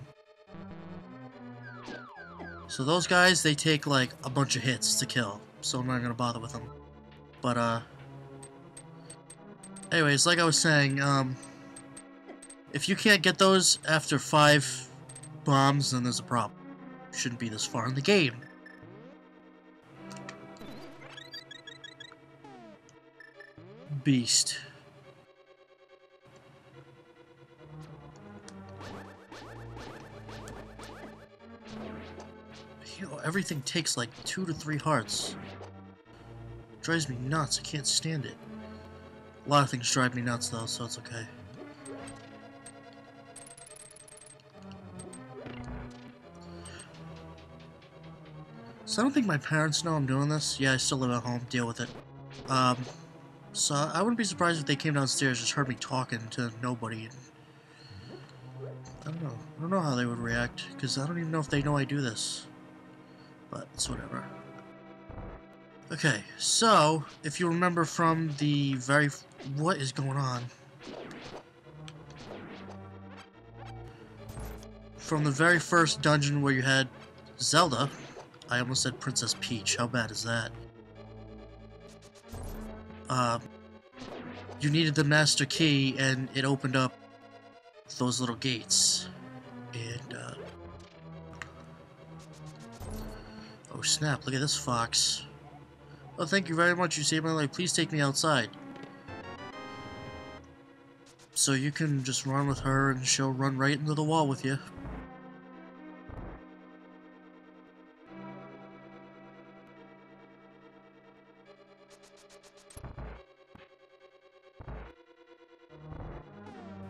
So those guys, they take like a bunch of hits to kill, so I'm not gonna bother with them. But anyways, like I was saying, if you can't get those after 5 bombs, then there's a problem. You shouldn't be this far in the game. Beast. You know, everything takes like 2 to 3 hearts. Drives me nuts, I can't stand it. A lot of things drive me nuts though, so it's okay. So I don't think my parents know I'm doing this. Yeah, I still live at home, deal with it. So I wouldn't be surprised if they came downstairs, just heard me talking to nobody. I don't know how they would react, because I don't even know if they know I do this. But it's whatever. Okay, so, if you remember from the very... What is going on? From the very first dungeon where you had Zelda, I almost said Princess Peach, how bad is that? You needed the Master Key, and it opened up those little gates. And, oh snap, look at this fox. Oh, thank you very much, you saved my life. Please take me outside. So you can just run with her, and she'll run right into the wall with you.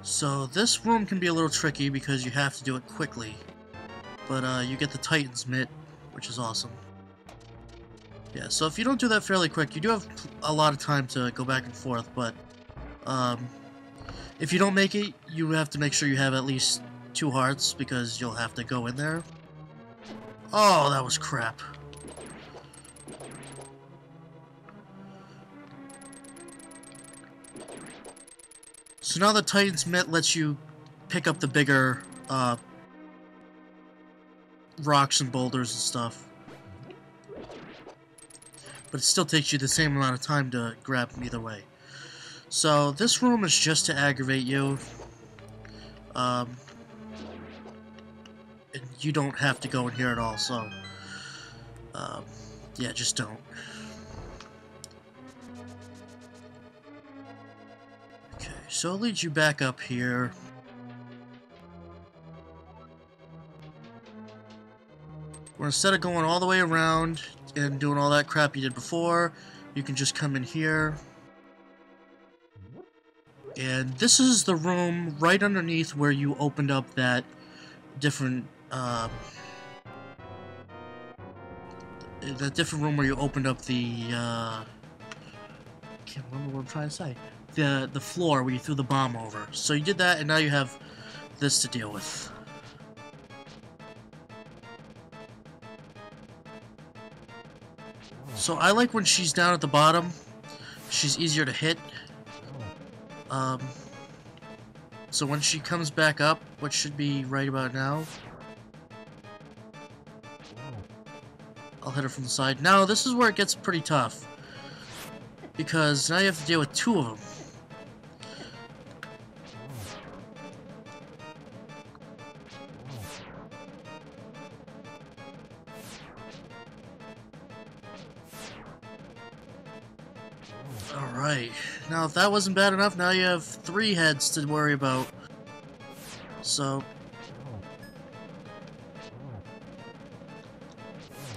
So this room can be a little tricky because you have to do it quickly. But you get the Titan's Mitt, which is awesome. Yeah, so if you don't do that fairly quick, you do have a lot of time to go back and forth, but if you don't make it, you have to make sure you have at least 2 hearts, because you'll have to go in there. Oh, that was crap. So now the Titan's Mitt lets you pick up the bigger rocks and boulders and stuff. But it still takes you the same amount of time to grab them either way. So this room is just to aggravate you. And you don't have to go in here at all, so yeah, just don't. Okay, so it leads you back up here. Where instead of going all the way around and doing all that crap you did before, you can just come in here. And this is the room right underneath where you opened up that different, room where you opened up the, I can't remember what I'm trying to say. The floor where you threw the bomb over. So you did that, and now you have this to deal with. So I like when she's down at the bottom. She's easier to hit. So when she comes back up, which should be right about now, I'll hit her from the side. Now this is where it gets pretty tough, because now you have to deal with 2 of them. Alright, now if that wasn't bad enough, now you have 3 heads to worry about. So...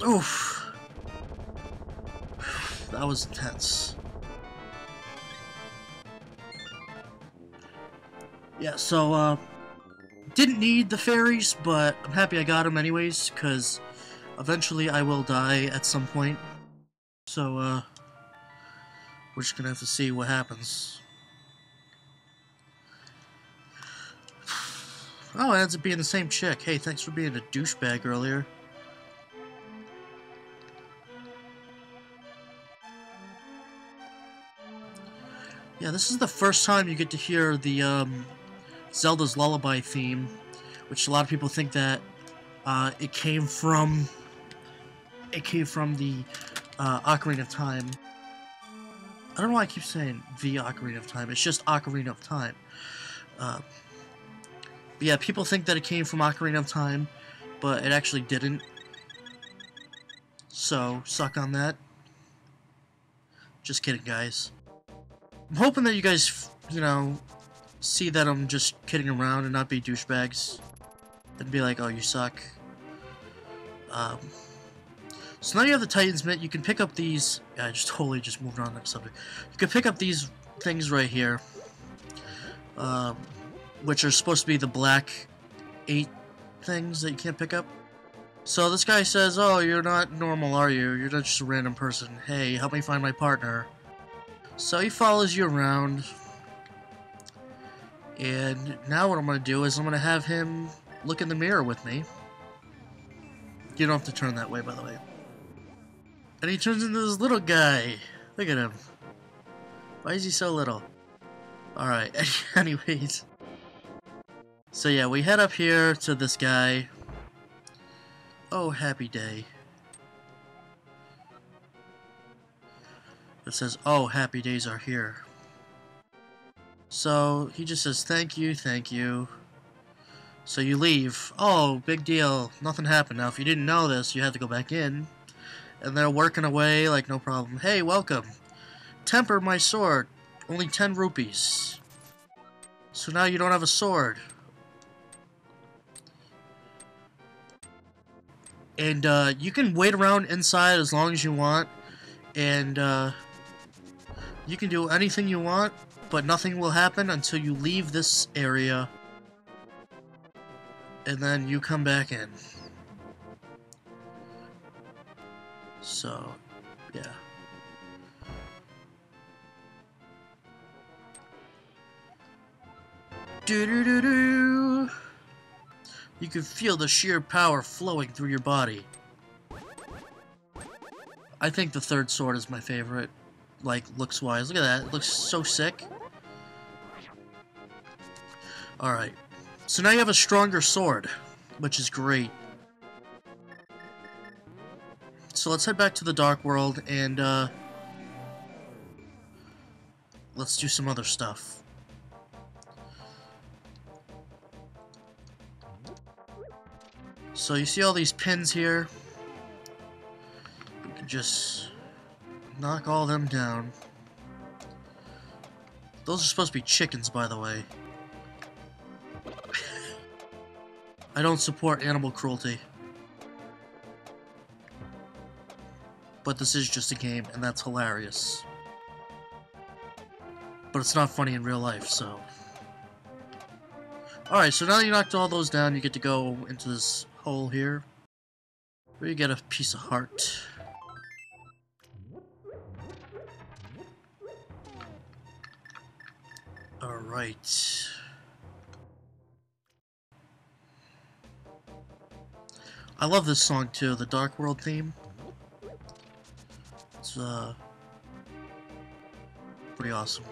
Oof. That was intense. Yeah, so, didn't need the fairies, but I'm happy I got them anyways, because eventually I will die at some point. So, we're just gonna have to see what happens. Oh, it ends up being the same chick. Hey, thanks for being a douchebag earlier. Yeah, this is the first time you get to hear the Zelda's Lullaby theme, which a lot of people think that it came from the Ocarina of Time. I don't know why I keep saying the Ocarina of Time. It's just Ocarina of Time. But yeah, people think that it came from Ocarina of Time, but it actually didn't. So, suck on that. Just kidding, guys. I'm hoping that you guys, you know, see that I'm just kidding around and not be douchebags. And be like, oh, you suck. So now you have the Titan's Mitt. You can pick up these... Yeah, I just totally just moved on to the subject. You can pick up these things right here. Which are supposed to be the black 8 things that you can't pick up. So this guy says, oh, you're not normal, are you? You're not just a random person. Hey, help me find my partner. So he follows you around. And now what I'm going to do is I'm going to have him look in the mirror with me. You don't have to turn that way, by the way. And he turns into this little guy. Look at him. Why is he so little? Alright, anyways. So yeah, we head up here to this guy. Oh, happy day. It says, oh, happy days are here. So he just says, thank you, thank you. So you leave. Oh, big deal. Nothing happened. Now, if you didn't know this, you have to go back in. And they're working away like no problem. Hey, welcome. Temper my sword. Only 10 rupees. So now you don't have a sword. And you can wait around inside as long as you want. And you can do anything you want. But nothing will happen until you leave this area. And then you come back in. So, yeah. Do-do-do-do! You can feel the sheer power flowing through your body. I think the third sword is my favorite, like, looks-wise. Look at that, it looks so sick. Alright, so now you have a stronger sword, which is great. So let's head back to the Dark World, and, let's do some other stuff. So you see all these pins here? You can just knock all them down. Those are supposed to be chickens, by the way. I don't support animal cruelty. But this is just a game, and that's hilarious. But it's not funny in real life, so... Alright, so now that you knocked all those down, you get to go into this hole here, where you get a piece of heart. Alright. I love this song too, the Dark World theme. It's pretty awesome.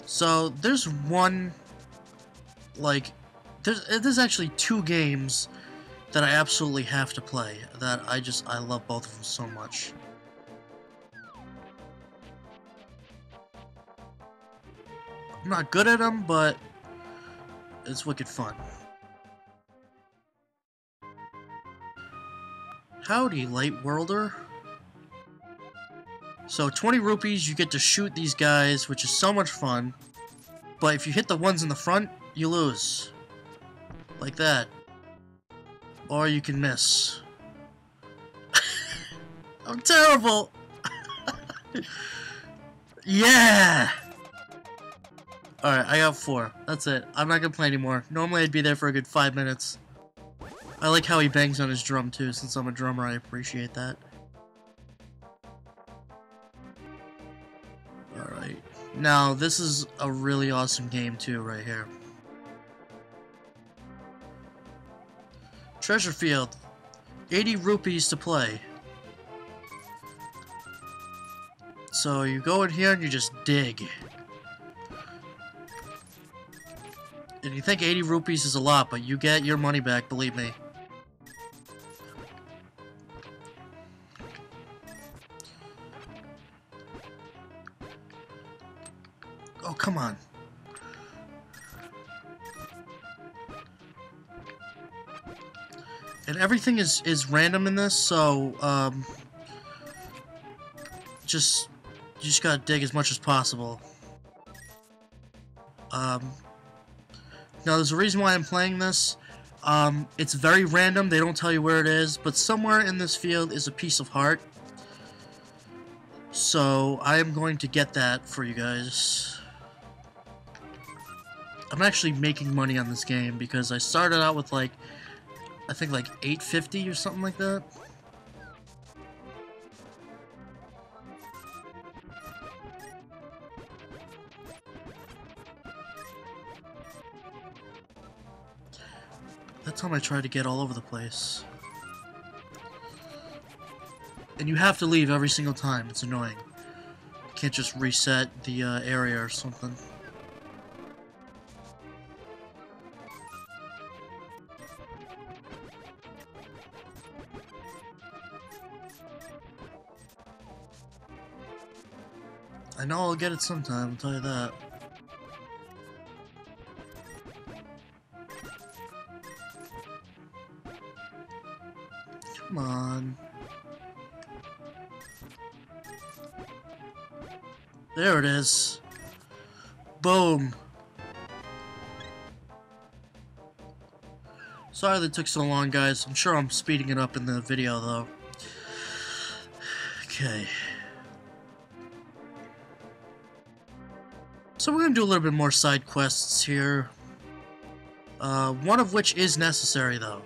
So there's one, like, there's actually 2 games that I absolutely have to play, that I love both of them so much. I'm not good at them, but it's wicked fun. Howdy, Light Worlder. So 20 rupees, you get to shoot these guys, which is so much fun. But if you hit the ones in the front, you lose. Like that. Or you can miss. I'm terrible! Yeah! Alright, I got 4. That's it. I'm not gonna play anymore. Normally I'd be there for a good 5 minutes. I like how he bangs on his drum too. Since I'm a drummer, I appreciate that. Alright. Now, this is a really awesome game too, right here. Treasure Field. 80 rupees to play. So you go in here and you just dig. And you think 80 rupees is a lot, but you get your money back, believe me. Oh, come on. And everything is random in this, so, you just gotta dig as much as possible. Now there's a reason why I'm playing this. It's very random, they don't tell you where it is, but somewhere in this field is a piece of heart. So, I am going to get that for you guys. I'm actually making money on this game because I started out with like, I think like $8.50 or something like that. That time I tried to get all over the place. And you have to leave every single time, it's annoying. You can't just reset the area or something. I know I'll get it sometime, I'll tell you that. Come on. There it is. Boom. Sorry that it took so long, guys. I'm sure I'm speeding it up in the video, though. Okay. So we're gonna do a little bit more side quests here. One of which is necessary, though.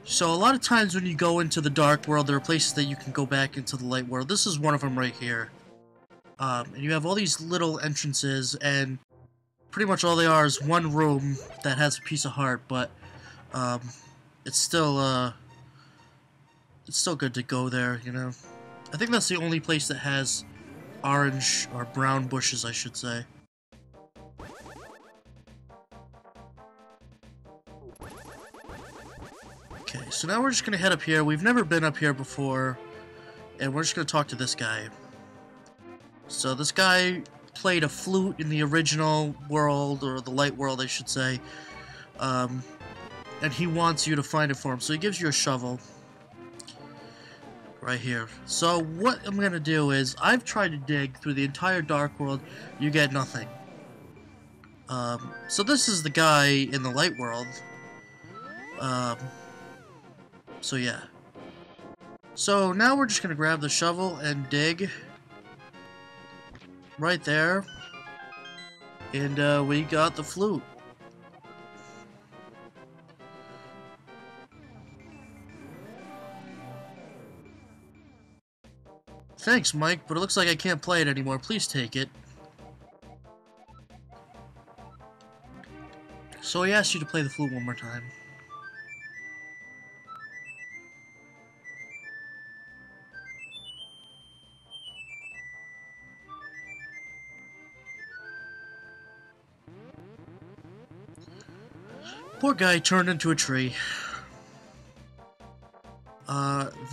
So a lot of times when you go into the dark world, there are places that you can go back into the light world. This is one of them right here. And you have all these little entrances, and pretty much all they are is one room that has a piece of heart, but it's still good to go there, you know. I think that's the only place that has orange or brown bushes, I should say. Okay, so now we're just gonna head up here. We've never been up here before, and we're just gonna talk to this guy. So this guy played a flute in the original world, or the light world, I should say, and he wants you to find it for him. So he gives you a shovel. Right here. So what I'm gonna do is, I've tried to dig through the entire dark world, you get nothing. So this is the guy in the light world. So yeah. So now we're just gonna grab the shovel and dig. Right there. And we got the flute. Thanks, Mike, but it looks like I can't play it anymore. Please take it. So he asked you to play the flute one more time. Poor guy turned into a tree.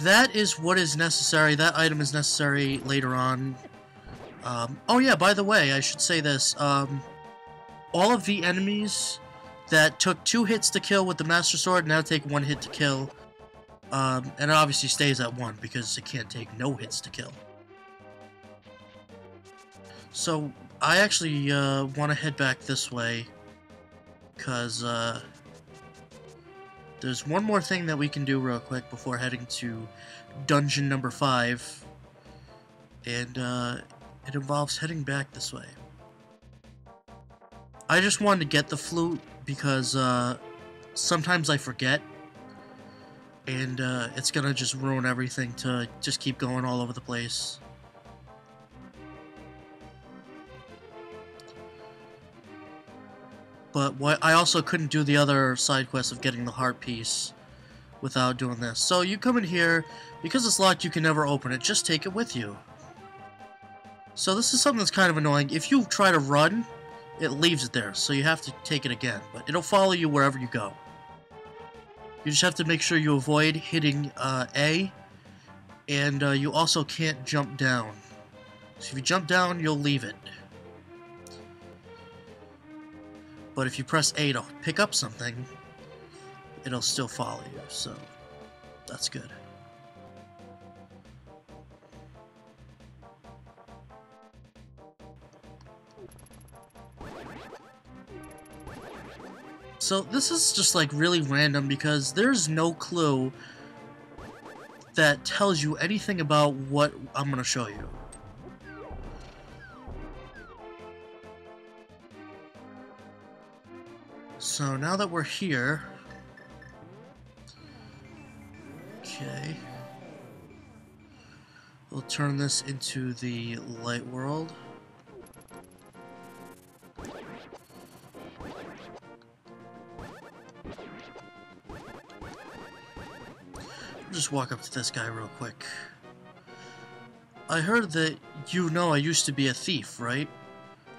That is what is necessary. That item is necessary later on. Oh yeah, by the way, I should say this. All of the enemies that took 2 hits to kill with the Master Sword now take 1 hit to kill. And it obviously stays at 1 because it can't take no hits to kill. So, I actually want to head back this way. Because, there's one more thing that we can do real quick before heading to dungeon number 5. And, it involves heading back this way. I just wanted to get the flute because, sometimes I forget. And, it's gonna just ruin everything to just keep going all over the place. But what I also couldn't do the other side quest of getting the heart piece. without doing this. So you come in here, because it's locked, you can never open it. Just take it with you. So this is something that's kind of annoying. If you try to run, it leaves it there, so you have to take it again. But it'll follow you wherever you go. You just have to make sure you avoid hitting A, and you also can't jump down. So if you jump down, you'll leave it. But if you press A to pick up something, it'll still follow you, so that's good. So this is just like really random because there's no clue that tells you anything about what I'm gonna show you. So now that we're here, okay, we'll turn this into the light world. Just walk up to this guy real quick. I heard that I used to be a thief, right?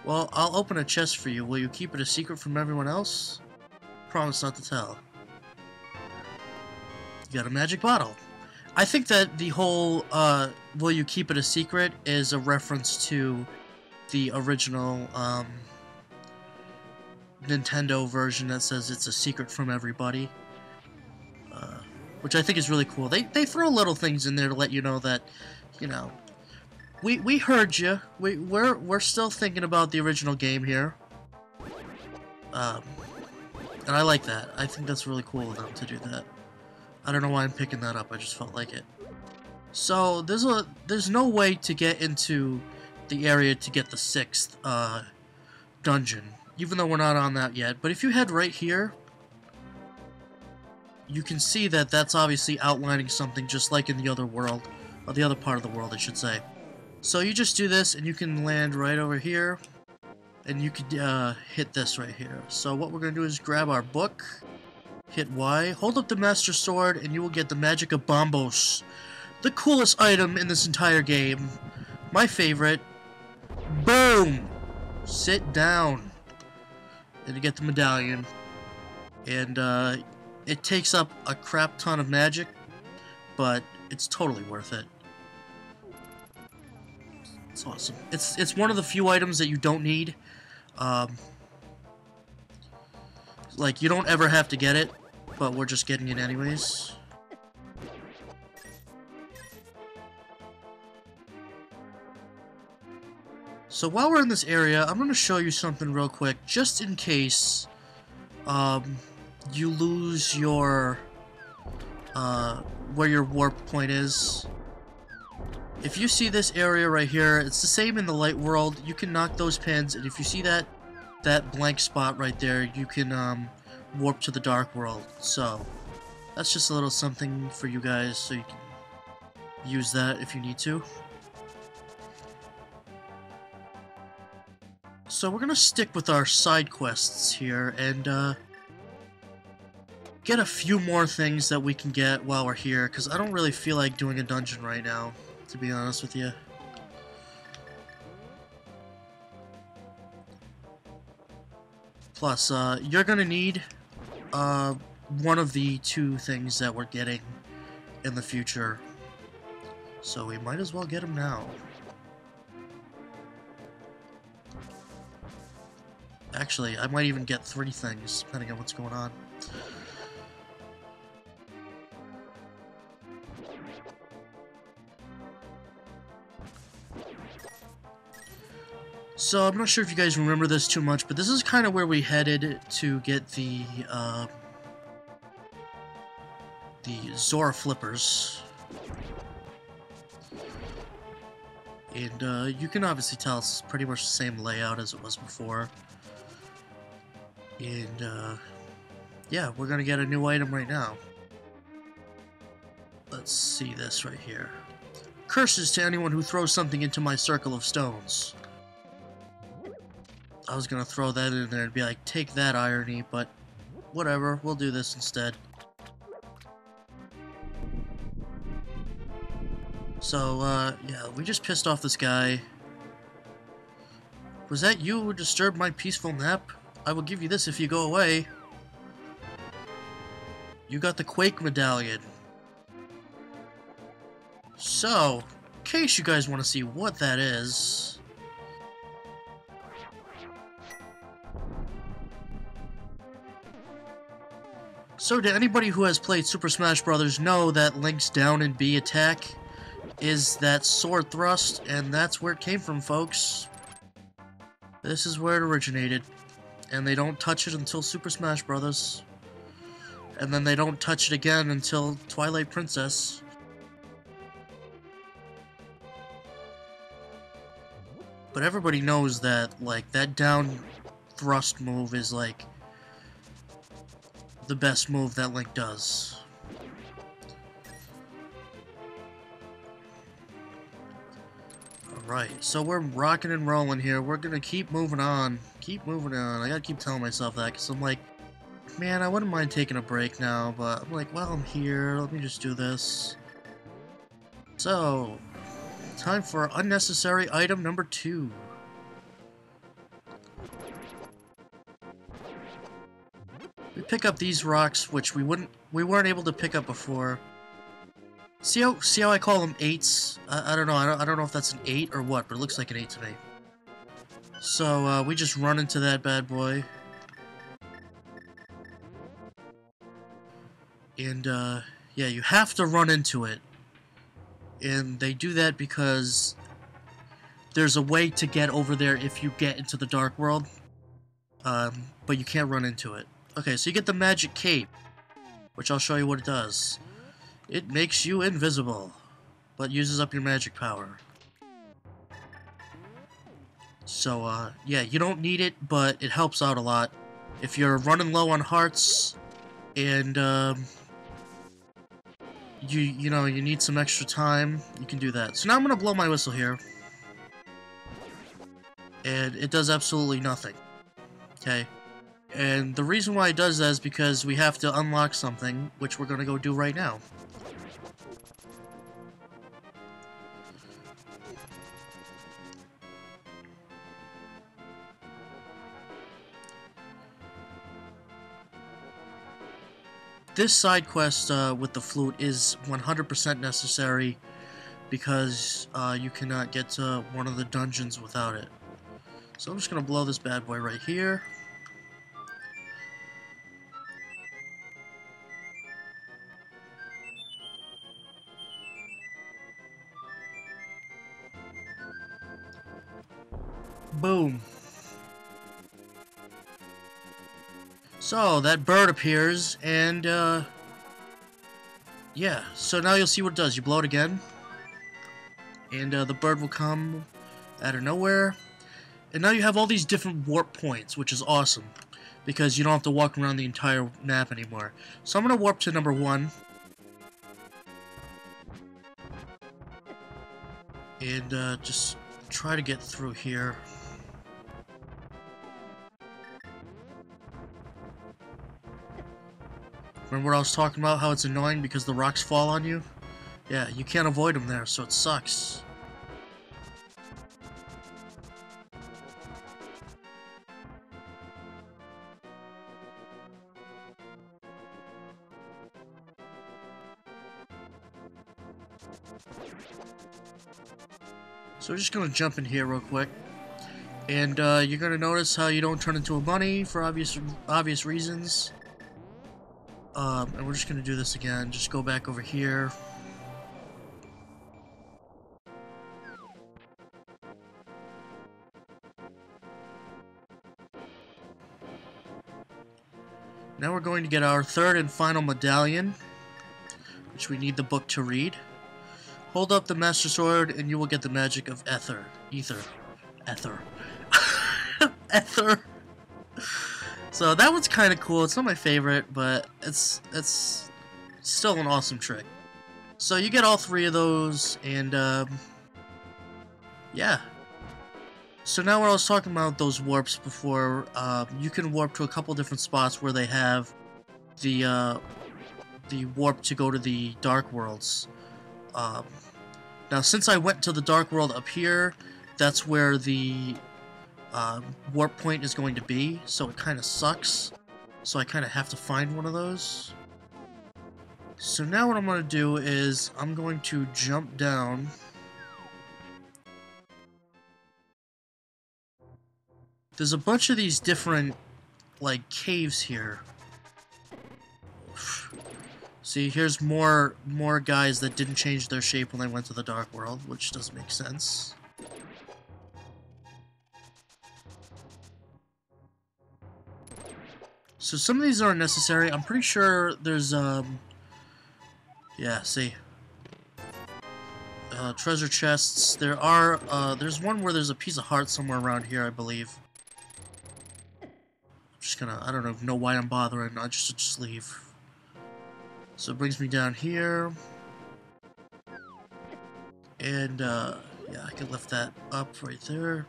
Well, I'll open a chest for you. Will you keep it a secret from everyone else? Promise not to tell. You got a magic bottle. I think that the whole, will you keep it a secret is a reference to the original, Nintendo version that says it's a secret from everybody. Which I think is really cool. They throw little things in there to let you know that, you know, we heard you. We're still thinking about the original game here. And I like that. I think that's really cool of them to do that. I don't know why I'm picking that up. I just felt like it. So there's no way to get into the area to get the 6th dungeon, even though we're not on that yet. But if you head right here, you can see that that's obviously outlining something just like in the other world, or the other part of the world, I should say. So you just do this, and you can land right over here, and you could hit this right here. So what we're going to do is grab our book, hit Y, hold up the Master Sword, and you will get the Magic of Bombos, the coolest item in this entire game. My favorite. Boom! Sit down. And you get the medallion. And, it takes up a crap ton of magic, but it's totally worth it. It's awesome. It's one of the few items that you don't need. Like, you don't ever have to get it, but we're just getting it anyways. So while we're in this area, I'm going to show you something real quick, just in case, you lose your, where your warp point is. If you see this area right here, it's the same in the light world. You can knock those pins, and if you see that blank spot right there, you can, warp to the dark world. So, that's just a little something for you guys, so you can use that if you need to. So we're gonna stick with our side quests here, and, get a few more things that we can get while we're here, because I don't really feel like doing a dungeon right now, to be honest with you. Plus, you're gonna need, one of the 2 things that we're getting in the future. So we might as well get them now. Actually, I might even get 3 things, depending on what's going on. So, I'm not sure if you guys remember this too much, but this is kind of where we headed to get the Zora Flippers. And, you can obviously tell it's pretty much the same layout as it was before. And, yeah, we're gonna get a new item right now. Let's see this right here. Curses to anyone who throws something into my circle of stones. I was gonna throw that in there and be like, take that, irony, but whatever, we'll do this instead. So, yeah, we just pissed off this guy. Was that you who disturbed my peaceful nap? I will give you this if you go away. You got the Quake Medallion. So, in case you guys want to see what that is... So, to anybody who has played Super Smash Bros. Know that Link's down and B attack is that sword thrust, and that's where it came from, folks. This is where it originated. And they don't touch it until Super Smash Bros. And then they don't touch it again until Twilight Princess. But everybody knows that, like, that down thrust move is, like, the best move that Link does. Alright, so we're rocking and rolling here. We're gonna keep moving on. Keep moving on. I gotta keep telling myself that, because I'm like, man, I wouldn't mind taking a break now, but I'm like, well, I'm here. Let me just do this. So, time for unnecessary item number 2. We pick up these rocks, which we weren't able to pick up before. See how I call them 8s? I don't know. I don't know if that's an 8 or what, but it looks like an 8 to me. So we just run into that bad boy, and yeah, you have to run into it, and they do that because there's a way to get over there if you get into the Dark World, but you can't run into it. Okay, so you get the magic cape, which I'll show you what it does. It makes you invisible, but uses up your magic power. So, yeah, you don't need it, but it helps out a lot. If you're running low on hearts, and, you know, you need some extra time, you can do that. So now I'm gonna blow my whistle here. And it does absolutely nothing. Okay? And the reason why it does that is because we have to unlock something, which we're gonna go do right now. This side quest with the flute is 100% necessary because you cannot get to one of the dungeons without it. So I'm just gonna blow this bad boy right here. Boom. So, that bird appears, and, yeah. So now you'll see what it does. You blow it again, and the bird will come out of nowhere. And now you have all these different warp points, which is awesome, because you don't have to walk around the entire map anymore. So I'm going to warp to number 1. And, just try to get through here. Remember what I was talking about, how it's annoying because the rocks fall on you? Yeah, you can't avoid them there, so it sucks. So we're just gonna jump in here real quick. And you're gonna notice how you don't turn into a bunny for obvious reasons. And we're just gonna do this again. Just go back over here. Now we're going to get our third and final medallion, which we need the book to read. Hold up the Master Sword and you will get the magic of Ether. Ether. So that one's kind of cool. It's not my favorite, but it's still an awesome trick. So you get all 3 of those, and yeah. So now when I was talking about those warps before, you can warp to a couple different spots where they have the warp to go to the Dark Worlds. Now, since I went to the Dark World up here, that's where the warp point is going to be, so it kind of sucks. So I kind of have to find one of those. So now what I'm going to do is I'm going to jump down. There's a bunch of these different, like, caves here. See, here's more guys that didn't change their shape when they went to the Dark World, which doesn't make sense. So some of these aren't necessary. I'm pretty sure there's, yeah, see. Treasure chests. There's one where there's a piece of heart somewhere around here, I believe. I'm just gonna, I don't know why I'm bothering. I'll just leave. So it brings me down here. And, yeah, I can lift that up right there.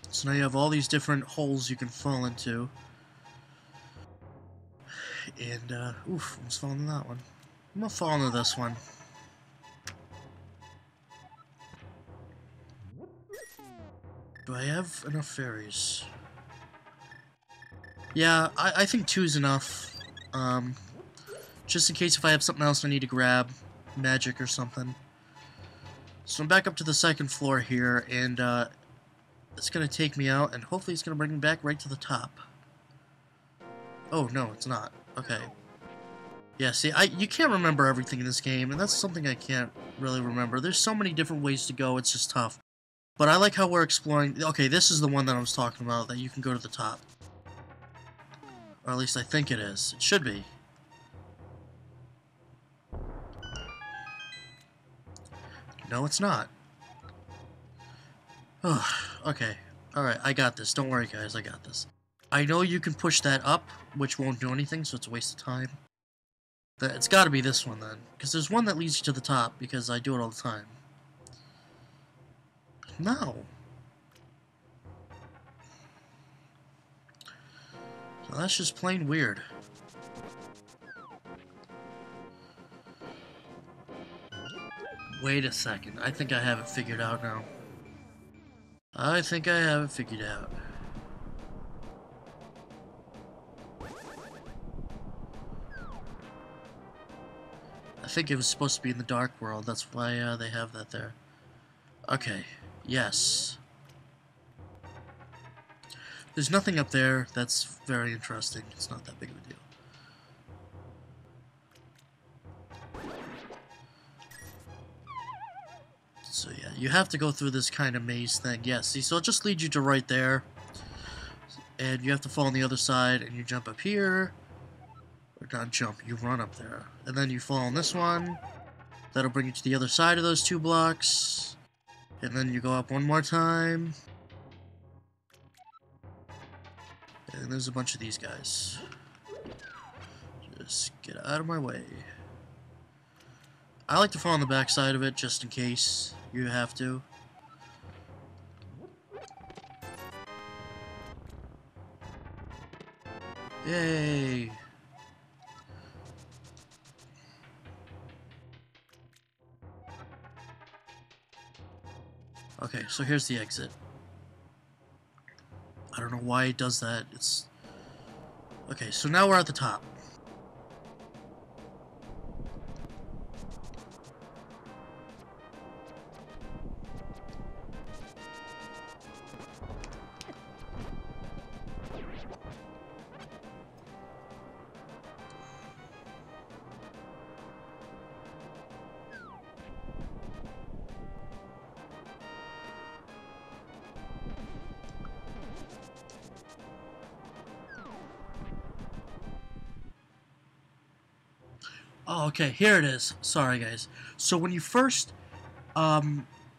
So now you have all these different holes you can fall into. And, oof, almost falling in that one. I'm gonna fall into this one. Do I have enough fairies? Yeah, I think 2's enough. Just in case if I have something else I need to grab, magic or something. So I'm back up to the second floor here, and, it's gonna take me out, and hopefully it's gonna bring me back right to the top. Oh, no, it's not. Okay. Yeah, see, you can't remember everything in this game, and that's something I can't really remember. There's so many different ways to go, it's just tough. But I like how we're exploring. Okay, this is the one that I was talking about, that you can go to the top. Or at least I think it is. It should be. No, it's not. Oh, okay. Alright, I got this. Don't worry, guys, I got this. I know you can push that up, which won't do anything, so it's a waste of time. It's gotta be this one, then. Because there's one that leads you to the top, because I do it all the time. No. So that's just plain weird. Wait a second. I think I have it figured out now. I think I have it figured out. I think it was supposed to be in the Dark World. That's why they have that there. Okay. Yes. There's nothing up there. That's very interesting. It's not that big of a deal. So yeah, you have to go through this kind of maze thing. Yes, see, so it just leads you to right there. And you have to fall on the other side, and you jump up here. Or not jump, you run up there. And then you fall on this one. That'll bring you to the other side of those 2 blocks. And then you go up one more time. And there's a bunch of these guys. Just get out of my way. I like to fall on the back side of it, just in case you have to. Yay! Okay, so here's the exit. I don't know why it does that. It's... Okay, so now we're at the top. Oh, okay, here it is. Sorry, guys. So when you first,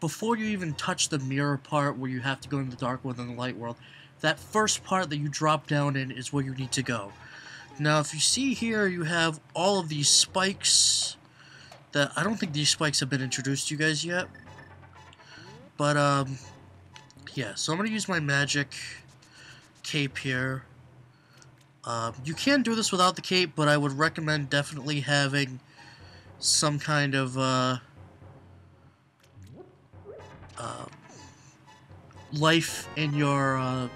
before you even touch the mirror part where you have to go into the dark world and the light world, that first part that you drop down in is where you need to go. Now, if you see here, you have all of these spikes that, I don't think these spikes have been introduced to you guys yet. But, yeah, so I'm gonna use my magic cape here. You can do this without the cape, but I would recommend definitely having some kind of life in your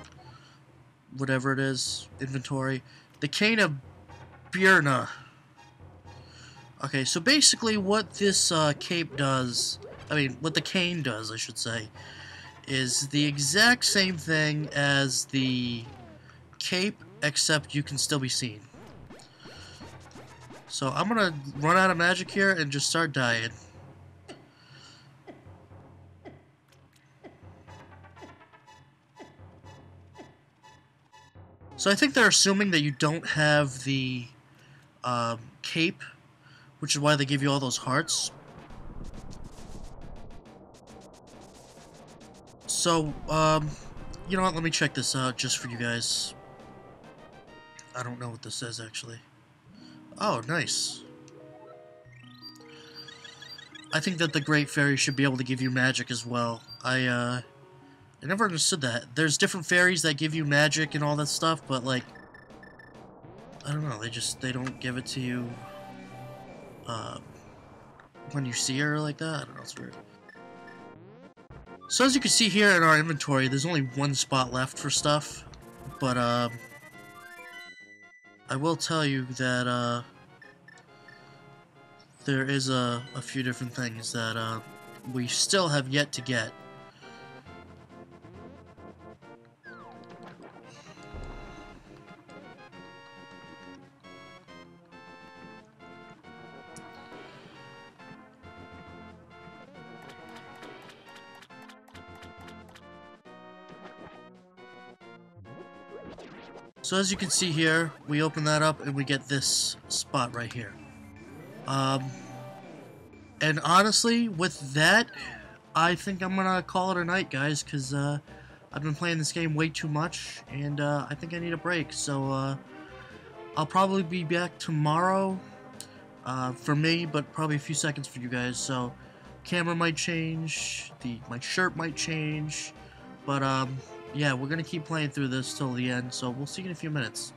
whatever it is, inventory. The Cane of Birna. Okay, so basically what this cape does, what the cane does, I should say, is the exact same thing as the cape, except you can still be seen. So I'm gonna run out of magic here and just start dying. So I think they're assuming that you don't have the cape, which is why they give you all those hearts. So, you know what, let me check this out just for you guys. I don't know what this says, actually. Oh, nice. I think that the Great Fairy should be able to give you magic as well. I never understood that. There's different fairies that give you magic and all that stuff, but, like, I don't know, they don't give it to you, when you see her like that. I don't know, it's weird. So as you can see here in our inventory, there's only one spot left for stuff, but, I will tell you that, there is a few different things that, we still have yet to get. So as you can see here, we open that up and we get this spot right here. And honestly, with that, I think I'm gonna call it a night, guys, because I've been playing this game way too much, and I think I need a break. So I'll probably be back tomorrow for me, but probably a few seconds for you guys. So camera might change, my shirt might change, but yeah, we're gonna keep playing through this till the end. So we'll see you in a few minutes.